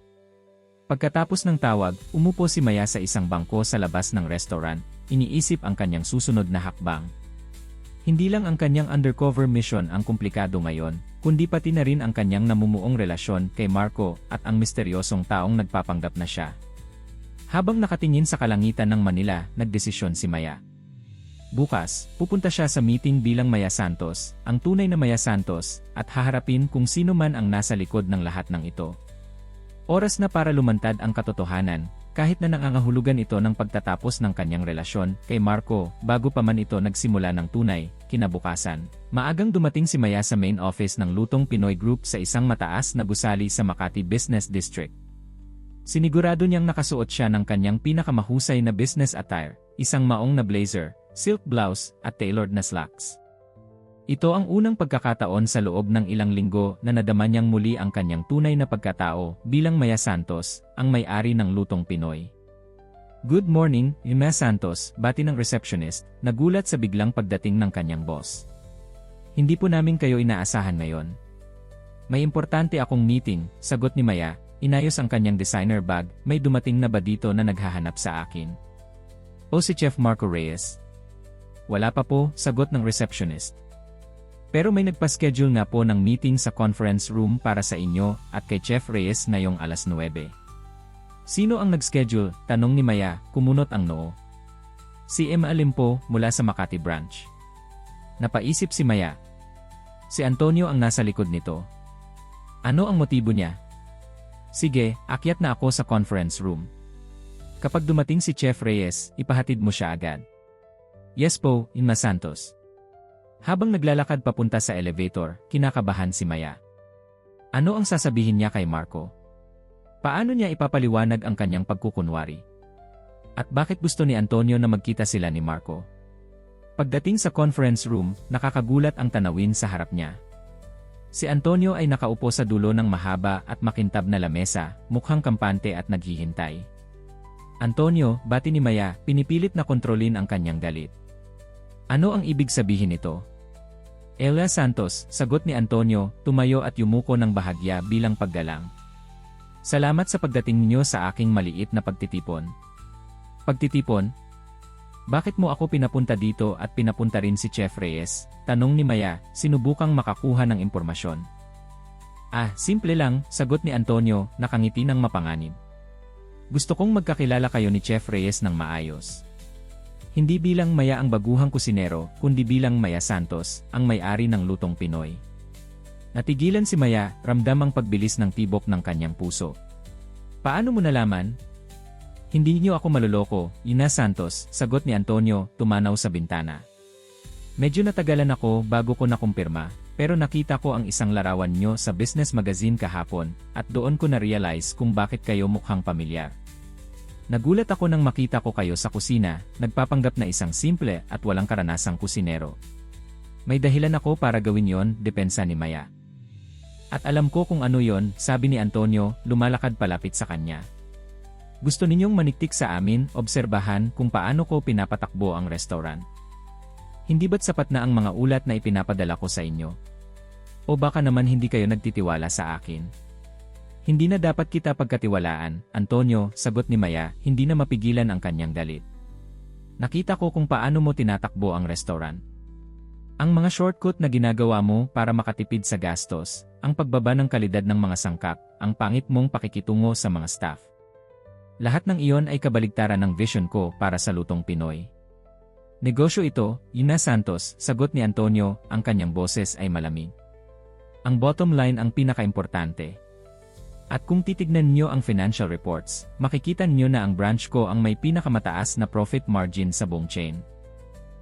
Pagkatapos ng tawag, umupo si Maya sa isang bangko sa labas ng restaurant, iniisip ang kanyang susunod na hakbang. Hindi lang ang kanyang undercover mission ang komplikado ngayon, kundi pati na rin ang kanyang namumuong relasyon kay Marco at ang misteryosong taong nagpapanggap na siya. Habang nakatingin sa kalangitan ng Manila, nagdesisyon si Maya. Bukas, pupunta siya sa meeting bilang Maya Santos, ang tunay na Maya Santos, at haharapin kung sino man ang nasa likod ng lahat ng ito. Oras na para lumantad ang katotohanan, kahit na nangangahulugan ito ng pagtatapos ng kanyang relasyon kay Marco bago pa man ito nagsimula ng tunay. Kinabukasan, maagang dumating si Maya sa main office ng Lutong Pinoy Group sa isang mataas na gusali sa Makati Business District. Sinigurado niyang nakasuot siya ng kanyang pinakamahusay na business attire, isang maong na blazer, silk blouse, at tailored na slacks. Ito ang unang pagkakataon sa loob ng ilang linggo na nadama niyang muli ang kanyang tunay na pagkatao bilang Maya Santos, ang may-ari ng Lutong Pinoy. Good morning, Maya Santos, bati ng receptionist, nagulat sa biglang pagdating ng kanyang boss. Hindi po namin kayo inaasahan ngayon. May importante akong meeting, sagot ni Maya, inayos ang kanyang designer bag, may dumating na ba dito na naghahanap sa akin? O si Chef Marco Reyes? Wala pa po, sagot ng receptionist. Pero may nagpa-schedule nga po ng meeting sa conference room para sa inyo at kay Chef Reyes ngayong alas 9. Sino ang nag-schedule? Tanong ni Maya, kumunot ang noo. Si Emma Alimpo mula sa Makati branch. Napaisip si Maya. Si Antonio ang nasa likod nito. Ano ang motibo niya? Sige, akyat na ako sa conference room. Kapag dumating si Chef Reyes, ipahatid mo siya agad. Yes po, Inma Santos. Habang naglalakad papunta sa elevator, kinakabahan si Maya. Ano ang sasabihin niya kay Marco? Paano niya ipapaliwanag ang kanyang pagkukunwari? At bakit gusto ni Antonio na magkita sila ni Marco? Pagdating sa conference room, nakakagulat ang tanawin sa harap niya. Si Antonio ay nakaupo sa dulo ng mahaba at makintab na lamesa, mukhang kampante at naghihintay. Antonio, bati ni Maya, pinipilit na kontrolin ang kanyang galit. Ano ang ibig sabihin nito? Ella Santos, sagot ni Antonio, tumayo at yumuko ng bahagya bilang paggalang. Salamat sa pagdating niyo sa aking maliit na pagtitipon. Pagtitipon? Bakit mo ako pinapunta dito at pinapunta rin si Chef Reyes? Tanong ni Maya, sinubukang makakuha ng impormasyon. Simple lang, sagot ni Antonio, nakangiti ng mapanganib. Gusto kong magkakilala kayo ni Chef Reyes ng maayos. Hindi bilang Maya ang baguhang kusinero, kundi bilang Maya Santos, ang may-ari ng Lutong Pinoy. Natigilan si Maya, ramdam ang pagbilis ng tibok ng kanyang puso. Paano mo nalaman? Hindi niyo ako maluloko, Ina Santos, sagot ni Antonio, tumanaw sa bintana. Medyo natagalan ako bago ko nakumpirma, pero nakita ko ang isang larawan niyo sa business magazine kahapon, at doon ko na-realize kung bakit kayo mukhang pamilyar. Nagulat ako nang makita ko kayo sa kusina, nagpapanggap na isang simple at walang karanasang kusinero. May dahilan ako para gawin yon, depensa ni Maya. At alam ko kung ano yon, sabi ni Antonio, lumalakad palapit sa kanya. Gusto ninyong maniktik sa amin, obserbahan kung paano ko pinapatakbo ang restaurant. Hindi ba't sapat na ang mga ulat na ipinapadala ko sa inyo? O baka naman hindi kayo nagtitiwala sa akin? Hindi na dapat kita pagkatiwalaan, Antonio, sagot ni Maya, hindi na mapigilan ang kanyang galit. Nakita ko kung paano mo tinatakbo ang restaurant. Ang mga shortcut na ginagawa mo para makatipid sa gastos, ang pagbaba ng kalidad ng mga sangkap, ang pangit mong pakikitungo sa mga staff. Lahat ng iyon ay kabaligtaran ng vision ko para sa Lutong Pinoy. Negosyo ito, Ina Santos, sagot ni Antonio, ang kanyang boses ay malamig. Ang bottom line ang pinakaimportante. At kung titignan niyo ang financial reports, makikita niyo na ang branch ko ang may pinakamataas na profit margin sa buong chain.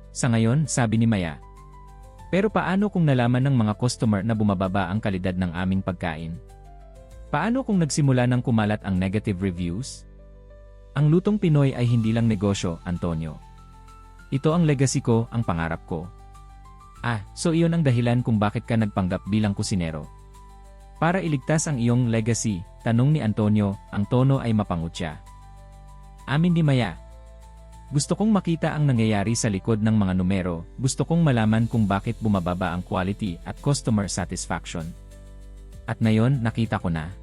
Sa ngayon, sabi ni Maya. Pero paano kung nalaman ng mga customer na bumababa ang kalidad ng aming pagkain? Paano kung nagsimula ng kumalat ang negative reviews? Ang Lutong Pinoy ay hindi lang negosyo, Antonio. Ito ang legacy ko, ang pangarap ko. Ah, so iyon ang dahilan kung bakit ka nagpanggap bilang kusinero. Para iligtas ang iyong legacy, tanong ni Antonio, ang tono ay mapangutya. Amin ni Maya. Gusto kong makita ang nangyayari sa likod ng mga numero, gusto kong malaman kung bakit bumababa ang quality at customer satisfaction. At ngayon, nakita ko na.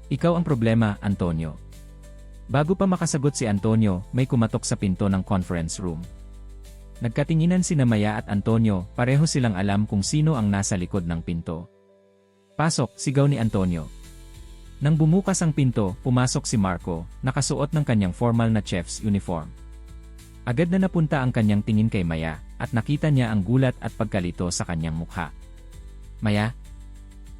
Ikaw ang problema, Antonio. Bago pa makasagot si Antonio, may kumatok sa pinto ng conference room. Nagkatinginan sina Maya at Antonio, pareho silang alam kung sino ang nasa likod ng pinto. Pasok, sigaw ni Antonio. Nang bumukas ang pinto, pumasok si Marco, nakasuot ng kanyang formal na chef's uniform. Agad na napunta ang kanyang tingin kay Maya, at nakita niya ang gulat at pagkalito sa kanyang mukha. Maya?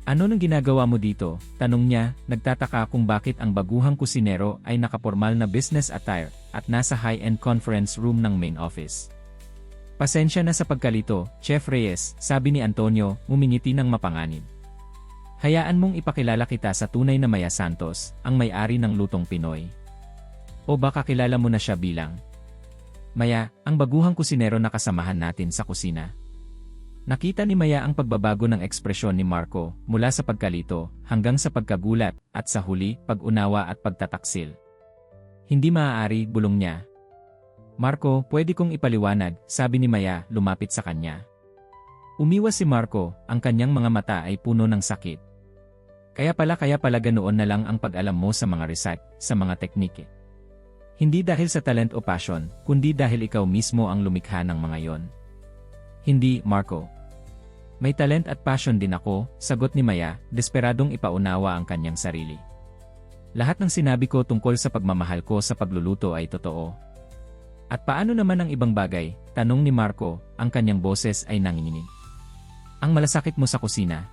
Ano nang ginagawa mo dito? Tanong niya, nagtataka kung bakit ang baguhang kusinero ay nakapormal na business attire, at nasa high-end conference room ng main office. Pasensya na sa pagkalito, Chef Reyes, sabi ni Antonio, ngumingiti ng mapanganib. Hayaan mong ipakilala kita sa tunay na Maya Santos, ang may-ari ng Lutong Pinoy. O baka kilala mo na siya bilang Maya, ang baguhang kusinero na kasamahan natin sa kusina. Nakita ni Maya ang pagbabago ng ekspresyon ni Marco, mula sa pagkalito, hanggang sa pagkagulat, at sa huli, pag-unawa at pagtataksil. Hindi maaari, bulong niya. Marco, pwede kong ipaliwanag, sabi ni Maya, lumapit sa kanya. Umiwas si Marco, ang kanyang mga mata ay puno ng sakit. Kaya pala ganoon na lang ang pag-alam mo sa mga recipe, sa mga teknike. Hindi dahil sa talent o passion, kundi dahil ikaw mismo ang lumikha ng mga yon. Hindi, Marco. May talent at passion din ako, sagot ni Maya, desperadong ipaunawa ang kanyang sarili. Lahat ng sinabi ko tungkol sa pagmamahal ko sa pagluluto ay totoo. At paano naman ang ibang bagay? Tanong ni Marco, ang kanyang boses ay nanginginig. Ang malasakit mo sa kusina.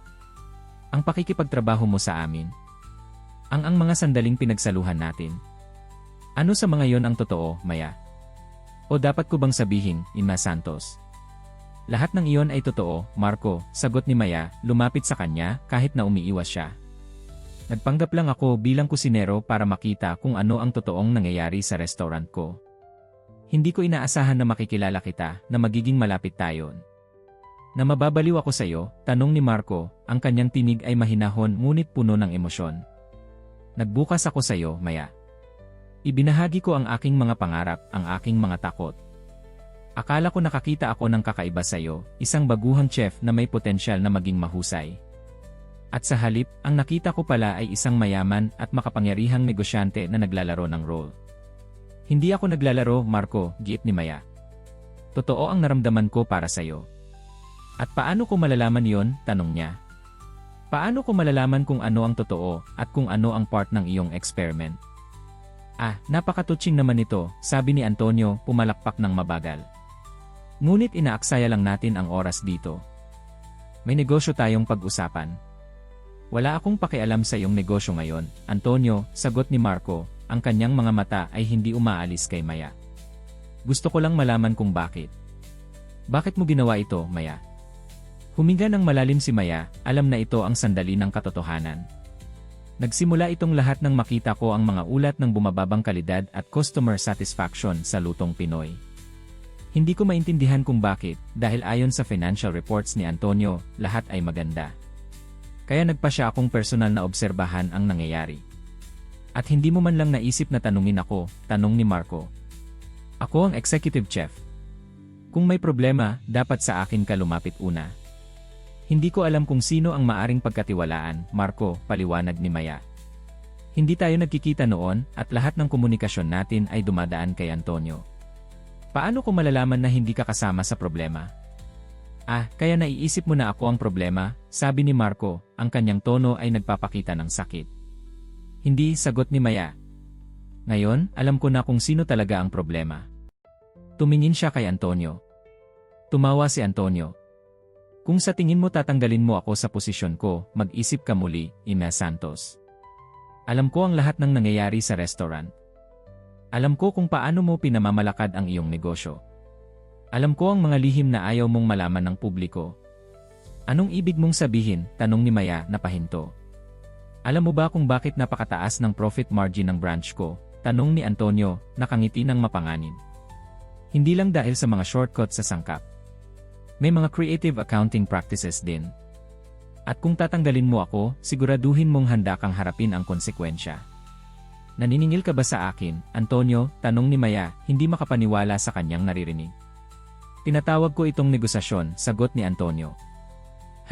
Ang pakikipagtrabaho mo sa amin. Ang mga sandaling pinagsaluhan natin. Ano sa mga yon ang totoo, Maya? O dapat ko bang sabihin, Ima Santos? Lahat ng iyon ay totoo, Marco, sagot ni Maya, lumapit sa kanya kahit na umiiwas siya. Nagpanggap lang ako bilang kusinero para makita kung ano ang totoong nangyayari sa restaurant ko. Hindi ko inaasahan na makikilala kita, na magiging malapit tayo. Na mababaliw ako sa iyo, tanong ni Marco, ang kanyang tinig ay mahinahon ngunit puno ng emosyon. Nagbukas ako sa iyo, Maya. Ibinahagi ko ang aking mga pangarap, ang aking mga takot. Akala ko nakakita ako ng kakaiba sa iyo, isang baguhang chef na may potensyal na maging mahusay. At sa halip, ang nakita ko pala ay isang mayaman at makapangyarihang negosyante na naglalaro ng role. Hindi ako naglalaro, Marco, giit ni Maya. Totoo ang naramdaman ko para sa iyo. At paano ko malalaman yon? Tanong niya. Paano ko malalaman kung ano ang totoo at kung ano ang part ng iyong experiment? Ah, napakatouching naman ito, sabi ni Antonio, pumalakpak ng mabagal. Ngunit inaaksaya lang natin ang oras dito. May negosyo tayong pag-usapan. Wala akong pakialam sa iyong negosyo ngayon, Antonio, sagot ni Marco, ang kanyang mga mata ay hindi umaalis kay Maya. Gusto ko lang malaman kung bakit. Bakit mo ginawa ito, Maya? Huminga ng malalim si Maya, alam na ito ang sandali ng katotohanan. Nagsimula itong lahat nang makita ko ang mga ulat ng bumababang kalidad at customer satisfaction sa Lutong Pinoy. Hindi ko maintindihan kung bakit, dahil ayon sa financial reports ni Antonio, lahat ay maganda. Kaya nagpa siya akong personal na obserbahan ang nangyayari. At hindi mo man lang naisip na tanungin ako, tanong ni Marco. Ako ang executive chef. Kung may problema, dapat sa akin ka lumapit una. Hindi ko alam kung sino ang maaring pagkatiwalaan, Marco, paliwanag ni Maya. Hindi tayo nagkikita noon at lahat ng komunikasyon natin ay dumadaan kay Antonio. Paano ko malalaman na hindi ka kasama sa problema? Ah, kaya naiisip mo na ako ang problema, sabi ni Marco, ang kanyang tono ay nagpapakita ng sakit. Hindi, sagot ni Maya. Ngayon, alam ko na kung sino talaga ang problema. Tumingin siya kay Antonio. Tumawa si Antonio. Kung sa tingin mo tatanggalin mo ako sa posisyon ko, mag-isip ka muli, Ima Santos. Alam ko ang lahat ng nangyayari sa restaurant. Alam ko kung paano mo pinamamalakad ang iyong negosyo. Alam ko ang mga lihim na ayaw mong malaman ng publiko. Anong ibig mong sabihin? Tanong ni Maya na pahinto. Alam mo ba kung bakit napakataas ng profit margin ng branch ko? Tanong ni Antonio, nakangiti ng mapanganib. Hindi lang dahil sa mga shortcut sa sangkap. May mga creative accounting practices din. At kung tatanggalin mo ako, siguraduhin mong handa kang harapin ang konsekwensya. Naniningil ka ba sa akin, Antonio? Tanong ni Maya, hindi makapaniwala sa kanyang naririnig. Tinatawag ko itong negosasyon, sagot ni Antonio.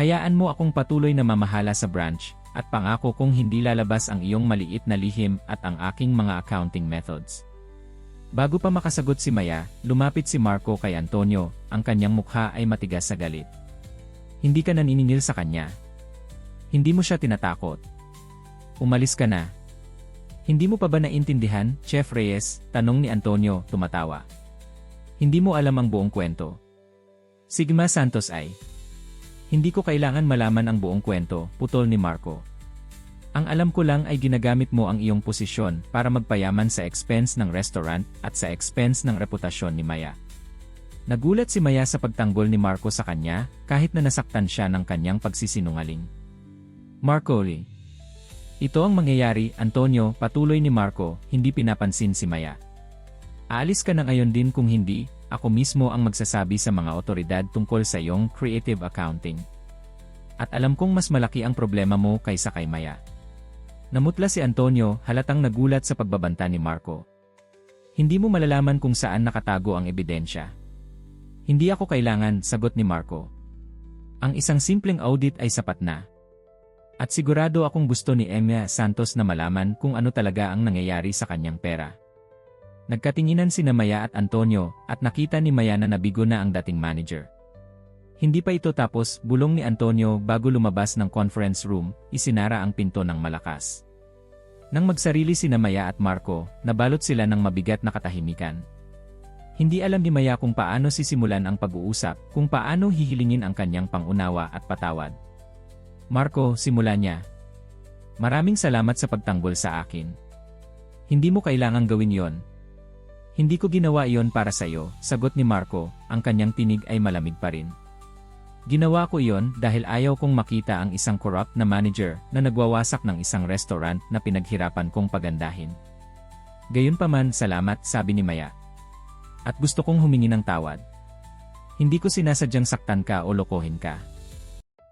Hayaan mo akong patuloy na mamahala sa branch, at pangako kong hindi lalabas ang iyong maliit na lihim at ang aking mga accounting methods. Bago pa makasagot si Maya, lumapit si Marco kay Antonio, ang kanyang mukha ay matigas sa galit. Hindi ka naniningil sa kanya. Hindi mo siya tinatakot. Umalis ka na. Hindi mo pa ba naintindihan, Chef Reyes? Tanong ni Antonio, tumatawa. Hindi mo alam ang buong kwento. Sigma Santos ay. Hindi ko kailangan malaman ang buong kwento, putol ni Marco. Ang alam ko lang ay ginagamit mo ang iyong posisyon para magpayaman sa expense ng restaurant at sa expense ng reputasyon ni Maya. Nagulat si Maya sa pagtanggol ni Marco sa kanya, kahit na nasaktan siya ng kanyang pagsisinungaling. Marco Lee. Ito ang mangyayari, Antonio, patuloy ni Marco, hindi pinapansin si Maya. Aalis ka na ngayon din kung hindi, ako mismo ang magsasabi sa mga otoridad tungkol sa iyong creative accounting. At alam kong mas malaki ang problema mo kaysa kay Maya. Namutla si Antonio, halatang nagulat sa pagbabanta ni Marco. Hindi mo malalaman kung saan nakatago ang ebidensya. Hindi ako kailangan, sagot ni Marco. Ang isang simpleng audit ay sapat na. At sigurado akong gusto ni Emma Santos na malaman kung ano talaga ang nangyayari sa kanyang pera. Nagkatinginan sina Maya at Antonio, at nakita ni Maya na nabigo na ang dating manager. Hindi pa ito tapos, bulong ni Antonio bago lumabas ng conference room, isinara ang pinto ng malakas. Nang magsarili sina Maya at Marco, nabalot sila ng mabigat na katahimikan. Hindi alam ni Maya kung paano sisimulan ang pag-uusap, kung paano hihilingin ang kanyang pangunawa at patawad. Marco, simula niya. Maraming salamat sa pagtanggol sa akin. Hindi mo kailangang gawin yon. Hindi ko ginawa iyon para sa iyo, sagot ni Marco, ang kanyang tinig ay malamig pa rin. Ginawa ko iyon dahil ayaw kong makita ang isang corrupt na manager na nagwawasak ng isang restaurant na pinaghirapan kong pagandahin. Gayunpaman, salamat, sabi ni Maya. At gusto kong humingi ng tawad. Hindi ko sinasadyang saktan ka o lokohin ka.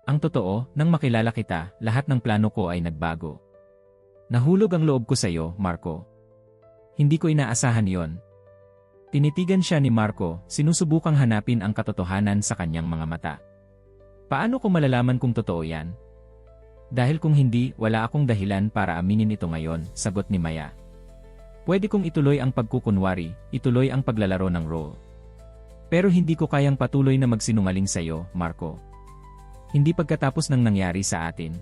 Ang totoo, nang makilala kita, lahat ng plano ko ay nagbago. Nahulog ang loob ko sa iyo, Marco. Hindi ko inaasahan iyon. Tinitigan siya ni Marco, sinusubukang hanapin ang katotohanan sa kanyang mga mata. Paano ko malalaman kung totoo yan? Dahil kung hindi, wala akong dahilan para aminin ito ngayon, sagot ni Maya. Pwede kong ituloy ang pagkukunwari, ituloy ang paglalaro ng role. Pero hindi ko kayang patuloy na magsinungaling sa iyo, Marco. Hindi pagkatapos ng nangyari sa atin.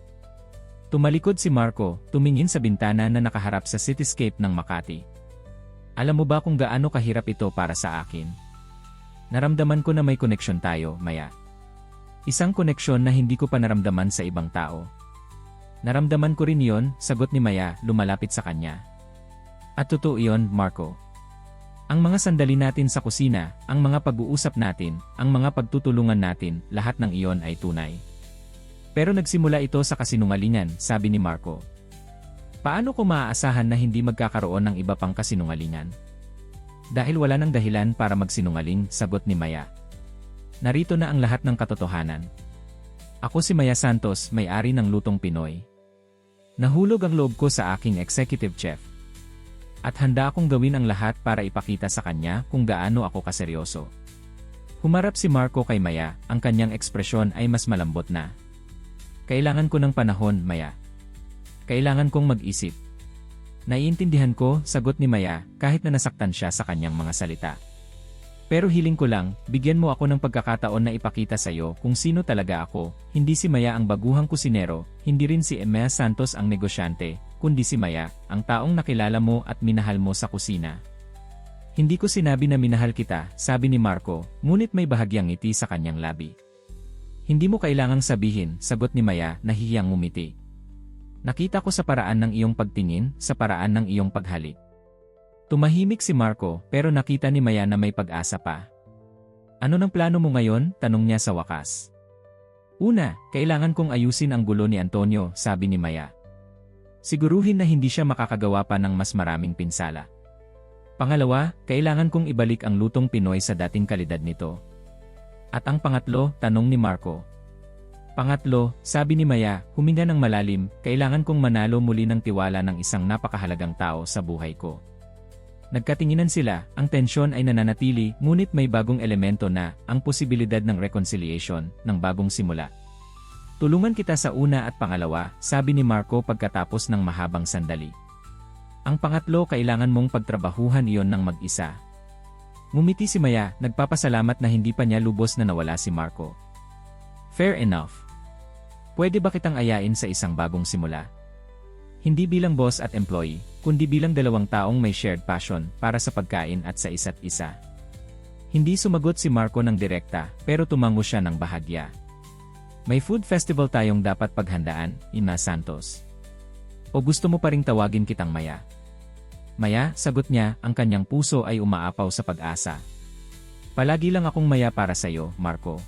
Tumalikod si Marco, tumingin sa bintana na nakaharap sa cityscape ng Makati. Alam mo ba kung gaano kahirap ito para sa akin? Naramdaman ko na may koneksyon tayo, Maya. Isang koneksyon na hindi ko pa naramdaman sa ibang tao. Naramdaman ko rin iyon, sagot ni Maya, lumalapit sa kanya. At totoo iyon, Marco. Ang mga sandali natin sa kusina, ang mga pag-uusap natin, ang mga pagtutulungan natin, lahat ng iyon ay tunay. Pero nagsimula ito sa kasinungalingan, sabi ni Marco. Paano ko maaasahan na hindi magkakaroon ng iba pang kasinungalingan? Dahil wala nang dahilan para magsinungaling, sagot ni Maya. Narito na ang lahat ng katotohanan. Ako si Maya Santos, may-ari ng Lutong Pinoy. Nahulog ang loob ko sa aking executive chef. At handa akong gawin ang lahat para ipakita sa kanya kung gaano ako kaseryoso. Humarap si Marco kay Maya, ang kanyang ekspresyon ay mas malambot na. Kailangan ko ng panahon, Maya. Kailangan kong mag-isip. Naiintindihan ko, sagot ni Maya, kahit na nasaktan siya sa kanyang mga salita. Pero hiling ko lang, bigyan mo ako ng pagkakataon na ipakita sa iyo kung sino talaga ako, hindi si Maya ang baguhang kusinero, hindi rin si Emma Santos ang negosyante, kundi si Maya, ang taong nakilala mo at minahal mo sa kusina. Hindi ko sinabi na minahal kita, sabi ni Marco, ngunit may bahagyang ngiti sa kanyang labi. Hindi mo kailangang sabihin, sagot ni Maya, nahihiyang ngumiti. Nakita ko sa paraan ng iyong pagtingin, sa paraan ng iyong paghalik. Tumahimik si Marco, pero nakita ni Maya na may pag-asa pa. Ano ng plano mo ngayon? Tanong niya sa wakas. Una, kailangan kong ayusin ang gulo ni Antonio, sabi ni Maya. Siguruhin na hindi siya makakagawa pa ng mas maraming pinsala. Pangalawa, kailangan kong ibalik ang lutong Pinoy sa dating kalidad nito. At ang pangatlo, tanong ni Marco. Pangatlo, sabi ni Maya, huminga ng malalim, kailangan kong manalo muli ng tiwala ng isang napakahalagang tao sa buhay ko. Nagkatinginan sila, ang tensyon ay nananatili, ngunit may bagong elemento na, ang posibilidad ng reconciliation, ng bagong simula. Tulungan kita sa una at pangalawa, sabi ni Marco pagkatapos ng mahabang sandali. Ang pangatlo, kailangan mong pagtrabahuhan iyon ng mag-isa. Ngumiti si Maya, nagpapasalamat na hindi pa niya lubos na nawala si Marco. Fair enough. Pwede ba kitang ayain sa isang bagong simula? Hindi bilang boss at employee, kundi bilang dalawang taong may shared passion para sa pagkain at sa isa't isa. Hindi sumagot si Marco ng direkta, pero tumango siya ng bahagya. May food festival tayong dapat paghandaan, Ina Santos. O gusto mo pa ring tawagin kitang Maya? Maya, sagot niya, ang kanyang puso ay umaapaw sa pag-asa. Palagi lang akong Maya para sa'yo, Marco.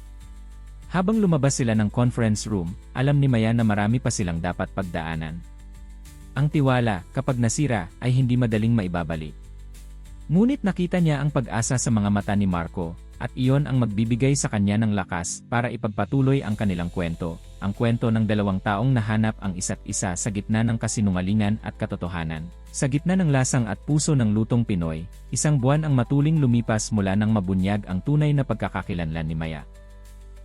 Habang lumabas sila ng conference room, alam ni Maya na marami pa silang dapat pagdaanan. Ang tiwala, kapag nasira, ay hindi madaling maibabalik. Ngunit nakita niya ang pag-asa sa mga mata ni Marco, at iyon ang magbibigay sa kanya ng lakas para ipagpatuloy ang kanilang kwento, ang kwento ng dalawang taong nahanap ang isa't isa sa gitna ng kasinungalingan at katotohanan. Sa gitna ng lasang at puso ng lutong Pinoy, isang buwan ang matuling lumipas mula nang mabunyag ang tunay na pagkakakilanlan ni Maya.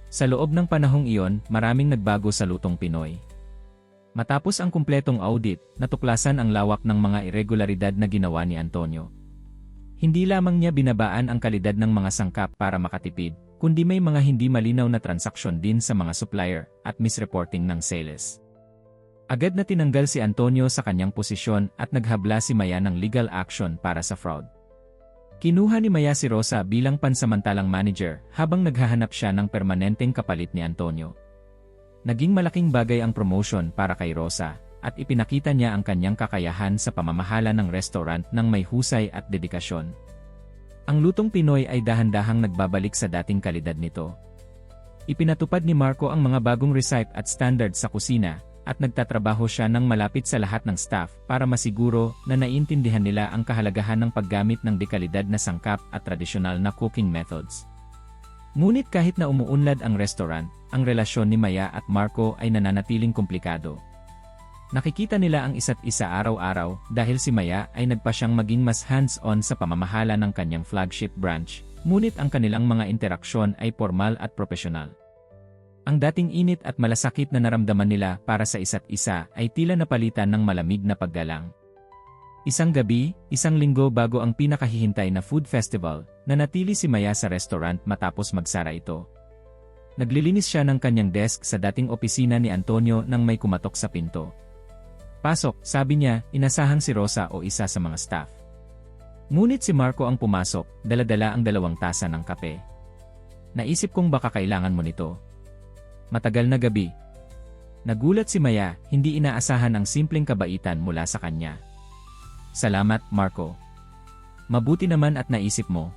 Sa loob ng panahong iyon, maraming nagbago sa lutong Pinoy. Matapos ang kumpletong audit, natuklasan ang lawak ng mga irregularidad na ginawa ni Antonio. Hindi lamang niya binabaan ang kalidad ng mga sangkap para makatipid, kundi may mga hindi malinaw na transaksyon din sa mga supplier at misreporting ng sales. Agad na tinanggal si Antonio sa kanyang posisyon at naghabla si Maya ng legal action para sa fraud. Kinuha ni Maya si Rosa bilang pansamantalang manager habang naghahanap siya ng permanenteng kapalit ni Antonio. Naging malaking bagay ang promotion para kay Rosa at ipinakita niya ang kanyang kakayahan sa pamamahala ng restaurant ng may husay at dedikasyon. Ang lutong Pinoy ay dahan-dahang nagbabalik sa dating kalidad nito. Ipinatupad ni Marco ang mga bagong recipe at standards sa kusina, at nagtatrabaho siya ng malapit sa lahat ng staff para masiguro na naiintindihan nila ang kahalagahan ng paggamit ng dekalidad na sangkap at tradisyonal na cooking methods. Ngunit kahit na umuunlad ang restaurant, ang relasyon ni Maya at Marco ay nananatiling komplikado. Nakikita nila ang isa't isa araw-araw dahil si Maya ay nagpa siyang maging mas hands-on sa pamamahala ng kanyang flagship branch, ngunit ang kanilang mga interaksyon ay formal at profesional. Ang dating init at malasakit na naramdaman nila para sa isa't isa ay tila napalitan ng malamig na paggalang. Isang gabi, isang linggo bago ang pinakahihintay na food festival, nanatili si Maya sa restaurant matapos magsara ito. Naglilinis siya ng kanyang desk sa dating opisina ni Antonio nang may kumatok sa pinto. Pasok, sabi niya, inasahang si Rosa o isa sa mga staff. Ngunit si Marco ang pumasok, dala-dala ang 2 tasa ng kape. Naisip kong baka kailangan mo nito. Matagal na gabi. Nagulat si Maya, hindi inaasahan ang simpleng kabaitan mula sa kanya. Salamat, Marco. Mabuti naman at naisip mo.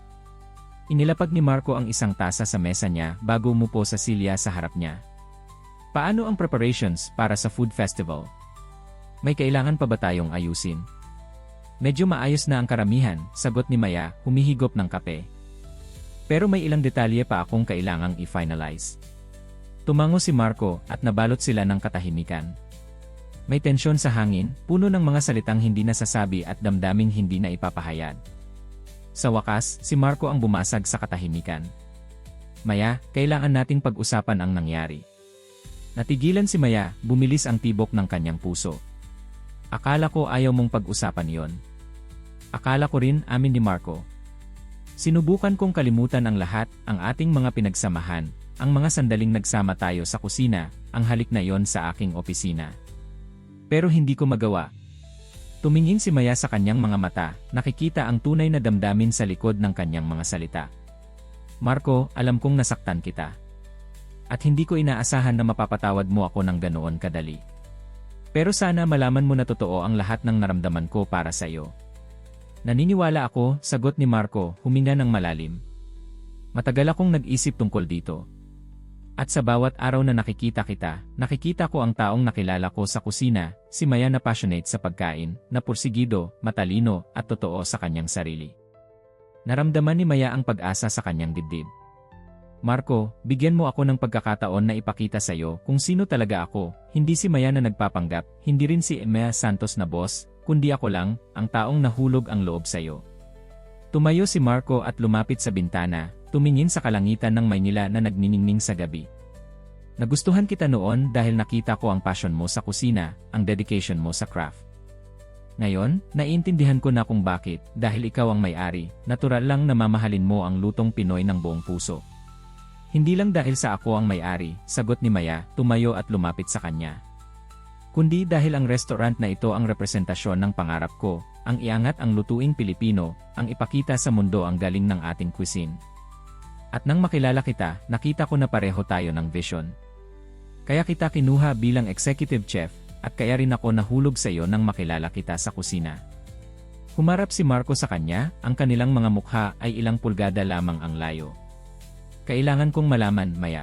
Inilapag ni Marco ang isang tasa sa mesa niya bago umupo sa silya sa harap niya. Paano ang preparations para sa food festival? May kailangan pa ba tayong ayusin? Medyo maayos na ang karamihan, sagot ni Maya, humihigop ng kape. Pero may ilang detalye pa akong kailangang i-finalize. Tumango si Marco at nabalot sila ng katahimikan. May tensyon sa hangin, puno ng mga salitang hindi nasasabi at damdaming hindi na ipapahayag. Sa wakas, si Marco ang bumasag sa katahimikan. Maya, kailangan nating pag-usapan ang nangyari. Natigilan si Maya, bumilis ang tibok ng kanyang puso. Akala ko ayaw mong pag-usapan yon. Akala ko rin, amin ni Marco. Sinubukan kong kalimutan ang lahat, ang ating mga pinagsamahan, ang mga sandaling nagsama tayo sa kusina, ang halik na yon sa aking opisina. Pero hindi ko magawa. Tumingin si Maya sa kanyang mga mata, nakikita ang tunay na damdamin sa likod ng kanyang mga salita. Marco, alam kong nasaktan kita. At hindi ko inaasahan na mapapatawad mo ako ng ganoon kadali. Pero sana malaman mo na totoo ang lahat ng naramdaman ko para sa iyo. Naniniwala ako, sagot ni Marco, huminga ng malalim. Matagal akong nag-isip tungkol dito. At sa bawat araw na nakikita kita, nakikita ko ang taong nakilala ko sa kusina, si Maya na passionate sa pagkain, na pursigido, matalino, at totoo sa kanyang sarili. Naramdaman ni Maya ang pag-asa sa kanyang dibdib. Marco, bigyan mo ako ng pagkakataon na ipakita sa iyo kung sino talaga ako, hindi si Maya na nagpapanggap, hindi rin si Emea Santos na boss, kundi ako lang, ang taong nahulog ang loob sa iyo. Tumayo si Marco at lumapit sa bintana, tumingin sa kalangitan ng Maynila na nagniningning sa gabi. Nagustuhan kita noon dahil nakita ko ang passion mo sa kusina, ang dedication mo sa craft. Ngayon, naiintindihan ko na kung bakit, dahil ikaw ang may-ari, natural lang na mamahalin mo ang lutong Pinoy ng buong puso. Hindi lang dahil sa ako ang may-ari, sagot ni Maya, tumayo at lumapit sa kanya. Kundi dahil ang restaurant na ito ang representasyon ng pangarap ko, ang iangat ang lutuing Pilipino, ang ipakita sa mundo ang galing ng ating cuisine. At nang makilala kita, nakita ko na pareho tayo ng vision. Kaya kita kinuha bilang executive chef, at kaya rin ako nahulog sa iyo nang makilala kita sa kusina. Humarap si Marco sa kanya, ang kanilang mga mukha ay ilang pulgada lamang ang layo. Kailangan kong malaman, Maya.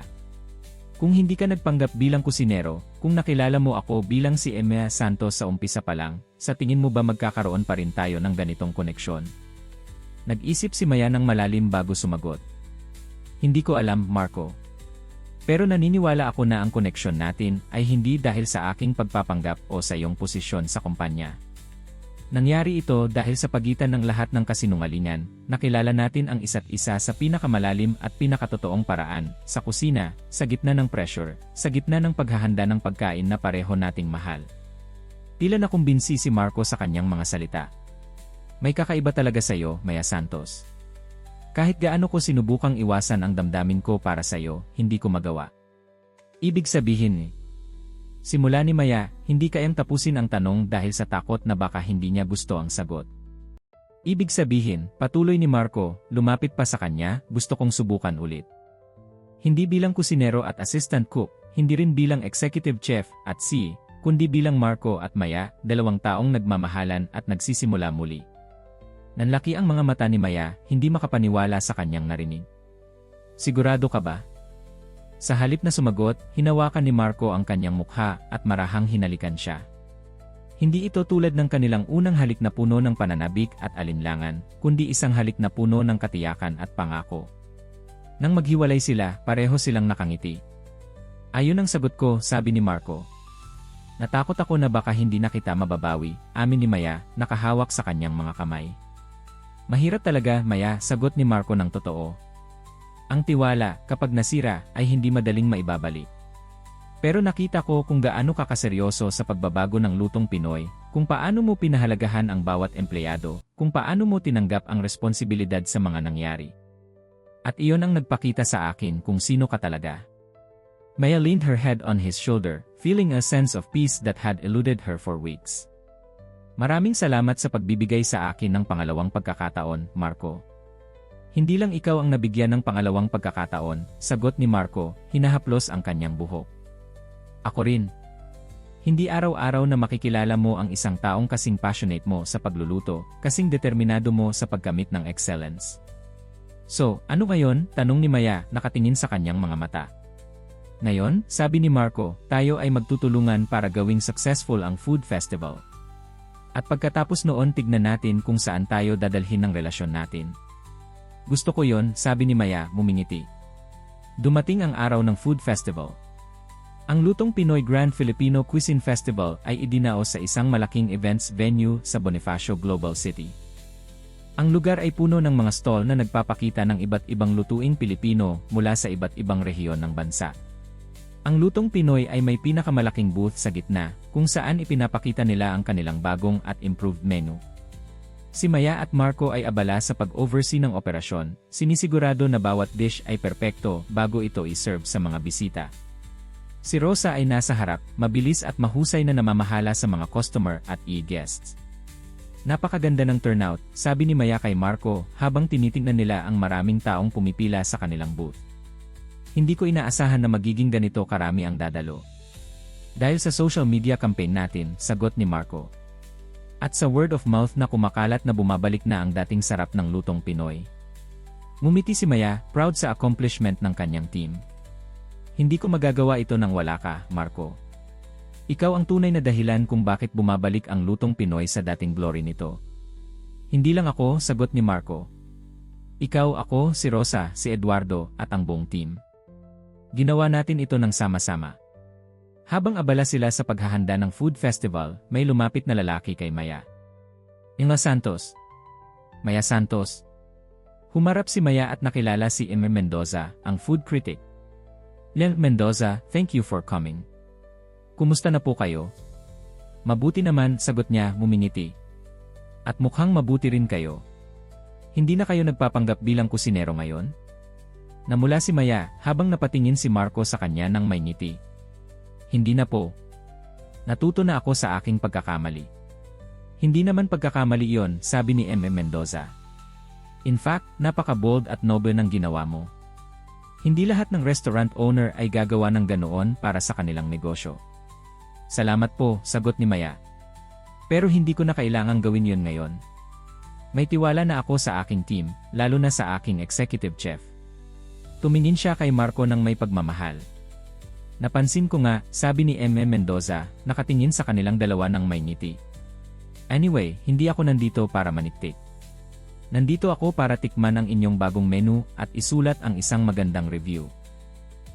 Kung hindi ka nagpanggap bilang kusinero, kung nakilala mo ako bilang si Emea Santos sa umpisa pa lang, sa tingin mo ba magkakaroon pa rin tayo ng ganitong koneksyon? Nag-isip si Maya ng malalim bago sumagot. Hindi ko alam, Marco. Pero naniniwala ako na ang koneksyon natin ay hindi dahil sa aking pagpapanggap o sa iyong posisyon sa kumpanya. Nangyari ito dahil sa pagitan ng lahat ng kasinungalingan, nakilala natin ang isa't isa sa pinakamalalim at pinakatotoong paraan, sa kusina, sa gitna ng pressure, sa gitna ng paghahanda ng pagkain na pareho nating mahal. Tila nakumbinsi si Marco sa kanyang mga salita. May kakaiba talaga sa iyo, Maya Santos. Kahit gaano ko sinubukang iwasan ang damdamin ko para sa iyo, hindi ko magawa. Ibig sabihin, simula ni Maya, hindi kayang tapusin ang tanong dahil sa takot na baka hindi niya gusto ang sagot. Ibig sabihin, patuloy ni Marco, lumapit pa sa kanya, gusto kong subukan ulit. Hindi bilang kusinero at assistant cook, hindi rin bilang executive chef at kundi bilang Marco at Maya, dalawang taong nagmamahalan at nagsisimula muli. Nanlaki ang mga mata ni Maya, hindi makapaniwala sa kanyang narinig. Sigurado ka ba? Sa halip na sumagot, hinawakan ni Marco ang kanyang mukha at marahang hinalikan siya. Hindi ito tulad ng kanilang unang halik na puno ng pananabik at alinlangan, kundi isang halik na puno ng katiyakan at pangako. Nang maghiwalay sila, pareho silang nakangiti. Ayon ang sagot ko, sabi ni Marco. Natakot ako na baka hindi na kita mababawi, amin ni Maya, nakahawak sa kanyang mga kamay. Mahirap talaga, Maya, sagot ni Marco ng totoo. Ang tiwala, kapag nasira, ay hindi madaling maibabalik. Pero nakita ko kung gaano ka kaseryoso sa pagbabago ng lutong Pinoy, kung paano mo pinahalagahan ang bawat empleyado, kung paano mo tinanggap ang responsibilidad sa mga nangyari. At iyon ang nagpakita sa akin kung sino ka talaga. Maya leaned her head on his shoulder, feeling a sense of peace that had eluded her for weeks. Maraming salamat sa pagbibigay sa akin ng pangalawang pagkakataon, Marco. Hindi lang ikaw ang nabigyan ng pangalawang pagkakataon, sagot ni Marco, hinahaplos ang kanyang buhok. Ako rin. Hindi araw-araw na makikilala mo ang isang taong kasing passionate mo sa pagluluto, kasing determinado mo sa pagkamit ng excellence. So, ano ngayon? Tanong ni Maya, nakatingin sa kanyang mga mata. Ngayon, sabi ni Marco, tayo ay magtutulungan para gawing successful ang food festival. At pagkatapos noon tignan natin kung saan tayo dadalhin ng relasyon natin. Gusto ko yon, sabi ni Maya, mumingiti. Dumating ang araw ng food festival. Ang Lutong Pinoy Grand Filipino Cuisine Festival ay idinaos sa isang malaking events venue sa Bonifacio Global City. Ang lugar ay puno ng mga stall na nagpapakita ng iba't ibang lutuing Pilipino mula sa iba't ibang rehiyon ng bansa. Ang Lutong Pinoy ay may pinakamalaking booth sa gitna, kung saan ipinapakita nila ang kanilang bagong at improved menu. Si Maya at Marco ay abala sa pag-oversee ng operasyon, sinisigurado na bawat dish ay perpekto bago ito i-serve sa mga bisita. Si Rosa ay nasa harap, mabilis at mahusay na namamahala sa mga customer at e-guests. Napakaganda ng turnout, sabi ni Maya kay Marco habang tinitingnan nila ang maraming taong pumipila sa kanilang booth. Hindi ko inaasahan na magiging ganito karami ang dadalo. Dahil sa social media campaign natin, sagot ni Marco. At sa word of mouth na kumakalat na bumabalik na ang dating sarap ng lutong Pinoy. Ngumiti si Maya, proud sa accomplishment ng kanyang team. Hindi ko magagawa ito nang wala ka, Marco. Ikaw ang tunay na dahilan kung bakit bumabalik ang lutong Pinoy sa dating glory nito. Hindi lang ako, sagot ni Marco. Ikaw, ako, si Rosa, si Eduardo, at ang buong team. Ginawa natin ito ng sama-sama. Habang abala sila sa paghahanda ng food festival, may lumapit na lalaki kay Maya. Inga Santos. Maya Santos. Humarap si Maya at nakilala si Emma Mendoza, ang food critic. Len Mendoza, thank you for coming. Kumusta na po kayo? Mabuti naman, sagot niya, mumingiti. At mukhang mabuti rin kayo. Hindi na kayo nagpapanggap bilang kusinero ngayon? Namula si Maya habang napatingin si Marco sa kanya ng may ngiti. Hindi na po. Natuto na ako sa aking pagkakamali. Hindi naman pagkakamali iyon, sabi ni M.M. Mendoza. In fact, napaka-bold at noble ng ginawa mo. Hindi lahat ng restaurant owner ay gagawa ng ganoon para sa kanilang negosyo. Salamat po, sagot ni Maya. Pero hindi ko na kailangang gawin yun ngayon. May tiwala na ako sa aking team, lalo na sa aking executive chef. Tumingin siya kay Marco ng may pagmamahal. Napansin ko nga, sabi ni M.M. Mendoza, nakatingin sa kanilang dalawa ng may ngiti. Anyway, hindi ako nandito para maniktik. Nandito ako para tikman ang inyong bagong menu at isulat ang isang magandang review.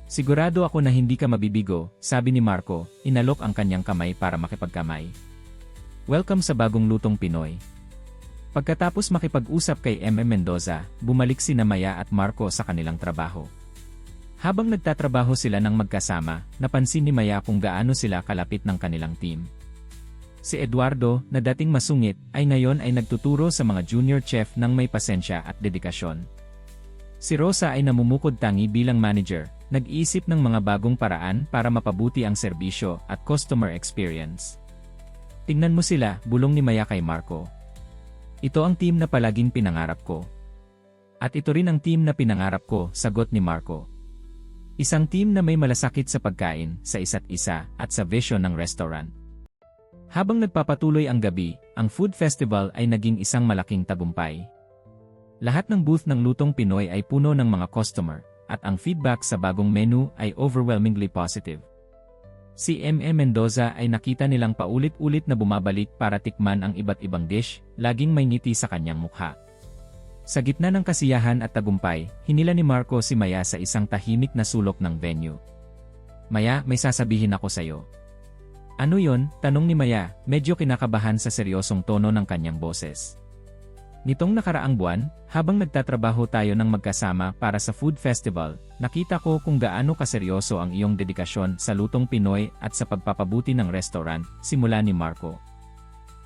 Sigurado ako na hindi ka mabibigo, sabi ni Marco, inalok ang kanyang kamay para makipagkamay. Welcome sa bagong lutong Pinoy. Pagkatapos makipag-usap kay M.M. Mendoza, bumalik sina Maya at Marco sa kanilang trabaho. Habang nagtatrabaho sila ng magkasama, napansin ni Maya kung gaano sila kalapit ng kanilang team. Si Eduardo, na dating masungit, ay ngayon ay nagtuturo sa mga junior chef ng may pasensya at dedikasyon. Si Rosa ay namumukod tangi bilang manager, nag-iisip ng mga bagong paraan para mapabuti ang serbisyo at customer experience. Tingnan mo sila, bulong ni Maya kay Marco. Ito ang team na palaging pinangarap ko. At ito rin ang team na pinangarap ko, sagot ni Marco. Isang team na may malasakit sa pagkain, sa isa't isa, at sa vision ng restaurant. Habang nagpapatuloy ang gabi, ang food festival ay naging isang malaking tagumpay. Lahat ng booth ng Lutong Pinoy ay puno ng mga customer, at ang feedback sa bagong menu ay overwhelmingly positive. Si M.M. Mendoza ay nakita nilang paulit-ulit na bumabalik para tikman ang iba't ibang dish, laging may ngiti sa kanyang mukha. Sa gitna ng kasiyahan at tagumpay, hinila ni Marco si Maya sa isang tahimik na sulok ng venue. Maya, may sasabihin ako sa'yo. Ano yon? Tanong ni Maya, medyo kinakabahan sa seryosong tono ng kanyang boses. Nitong nakaraang buwan, habang nagtatrabaho tayo ng magkasama para sa food festival, nakita ko kung gaano kaseryoso ang iyong dedikasyon sa lutong Pinoy at sa pagpapabuti ng restaurant, simula ni Marco.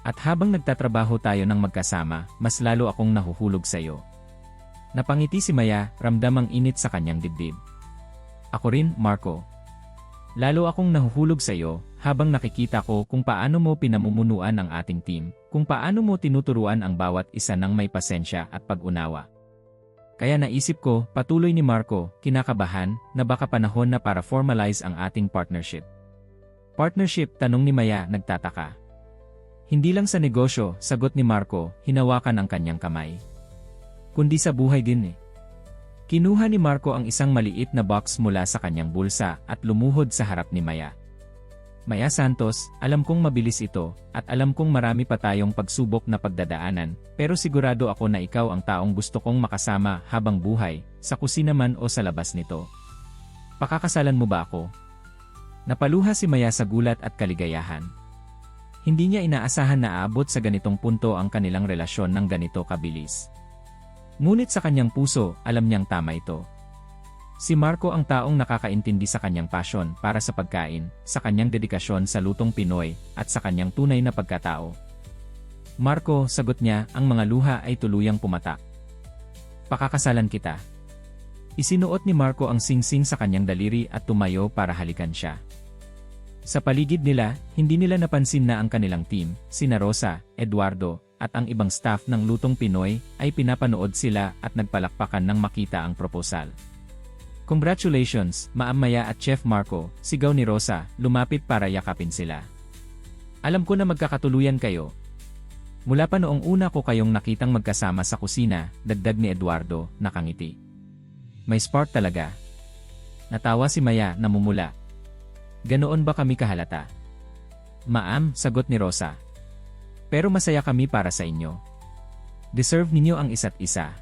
At habang nagtatrabaho tayo ng magkasama, mas lalo akong nahuhulog sa iyo. Napangiti si Maya, ramdam ang init sa kanyang dibdib. Ako rin, Marco. Lalo akong nahuhulog sa iyo, habang nakikita ko kung paano mo pinamumunuan ang ating team, kung paano mo tinuturuan ang bawat isa ng may pasensya at pag-unawa. Kaya naisip ko, patuloy ni Marco, kinakabahan, na baka panahon na para formalize ang ating partnership. Partnership? Tanong ni Maya, nagtataka. Hindi lang sa negosyo, sagot ni Marco, hinawakan ang kanyang kamay. Kundi sa buhay din eh. Kinuha ni Marco ang isang maliit na box mula sa kanyang bulsa at lumuhod sa harap ni Maya. Maya Santos, alam kong mabilis ito, at alam kong marami pa tayong pagsubok na pagdadaanan, pero sigurado ako na ikaw ang taong gusto kong makasama habang buhay, sa kusina man o sa labas nito. Pakakasalan mo ba ako? Napaluha si Maya sa gulat at kaligayahan. Hindi niya inaasahan na aabot sa ganitong punto ang kanilang relasyon ng ganito kabilis. Ngunit sa kanyang puso, alam niyang tama ito. Si Marco ang taong nakakaintindi sa kanyang passion para sa pagkain, sa kanyang dedikasyon sa lutong Pinoy, at sa kanyang tunay na pagkatao. Marco, sagot niya, ang mga luha ay tuluyang pumatak. Pakakasalan kita. Isinuot ni Marco ang singsing sa kanyang daliri at tumayo para halikan siya. Sa paligid nila, hindi nila napansin na ang kanilang team, sina Rosa, Eduardo, at ang ibang staff ng Lutong Pinoy, ay pinapanood sila at nagpalakpakan nang makita ang proposal. Congratulations, Ma'am Maya at Chef Marco, sigaw ni Rosa, lumapit para yakapin sila. Alam ko na magkakatuluyan kayo. Mula pa noong una ko kayong nakitang magkasama sa kusina, dagdag ni Eduardo, nakangiti. May spark talaga. Natawa si Maya, namumula. Ganoon ba kami kahalata? Ma'am, sagot ni Rosa. Pero masaya kami para sa inyo. Deserve ninyo ang isa't isa.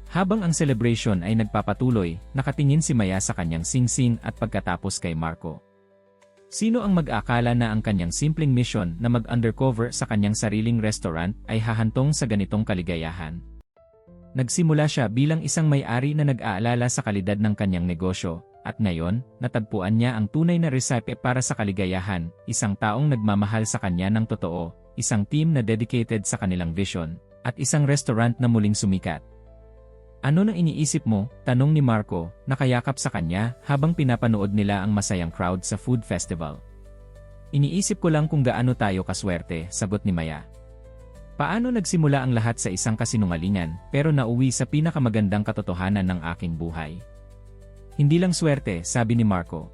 Habang ang celebration ay nagpapatuloy, nakatingin si Maya sa kanyang singsing at pagkatapos kay Marco. Sino ang mag-aakala na ang kanyang simpleng mission na mag-undercover sa kanyang sariling restaurant ay hahantong sa ganitong kaligayahan? Nagsimula siya bilang isang may-ari na nag-aalala sa kalidad ng kanyang negosyo, at ngayon, natagpuan niya ang tunay na recipe para sa kaligayahan, isang taong nagmamahal sa kanya ng totoo, isang team na dedicated sa kanilang vision, at isang restaurant na muling sumikat. Ano nang iniisip mo? Tanong ni Marco, nakayakap sa kanya habang pinapanood nila ang masayang crowd sa food festival. Iniisip ko lang kung gaano tayo kaswerte, sagot ni Maya. Paano nagsimula ang lahat sa isang kasinungalingan pero nauwi sa pinakamagandang katotohanan ng aking buhay? Hindi lang swerte, sabi ni Marco.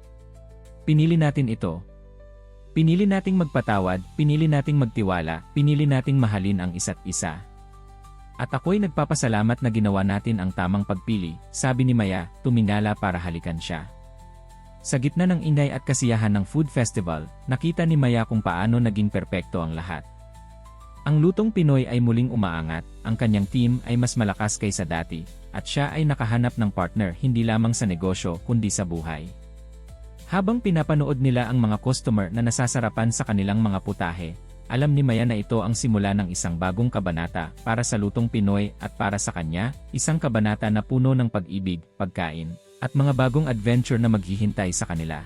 Pinili natin ito. Pinili nating magpatawad, pinili nating magtiwala, pinili nating mahalin ang isa't isa. At ako'y nagpapasalamat na ginawa natin ang tamang pagpili, sabi ni Maya, tumingala para halikan siya. Sa gitna ng ingay at kasiyahan ng food festival, nakita ni Maya kung paano naging perpekto ang lahat. Ang lutong Pinoy ay muling umaangat, ang kanyang team ay mas malakas kaysa dati, at siya ay nakahanap ng partner hindi lamang sa negosyo kundi sa buhay. Habang pinapanood nila ang mga customer na nasasarapan sa kanilang mga putahe, alam ni Maya na ito ang simula ng isang bagong kabanata para sa lutong Pinoy at para sa kanya, isang kabanata na puno ng pag-ibig, pagkain, at mga bagong adventure na maghihintay sa kanila.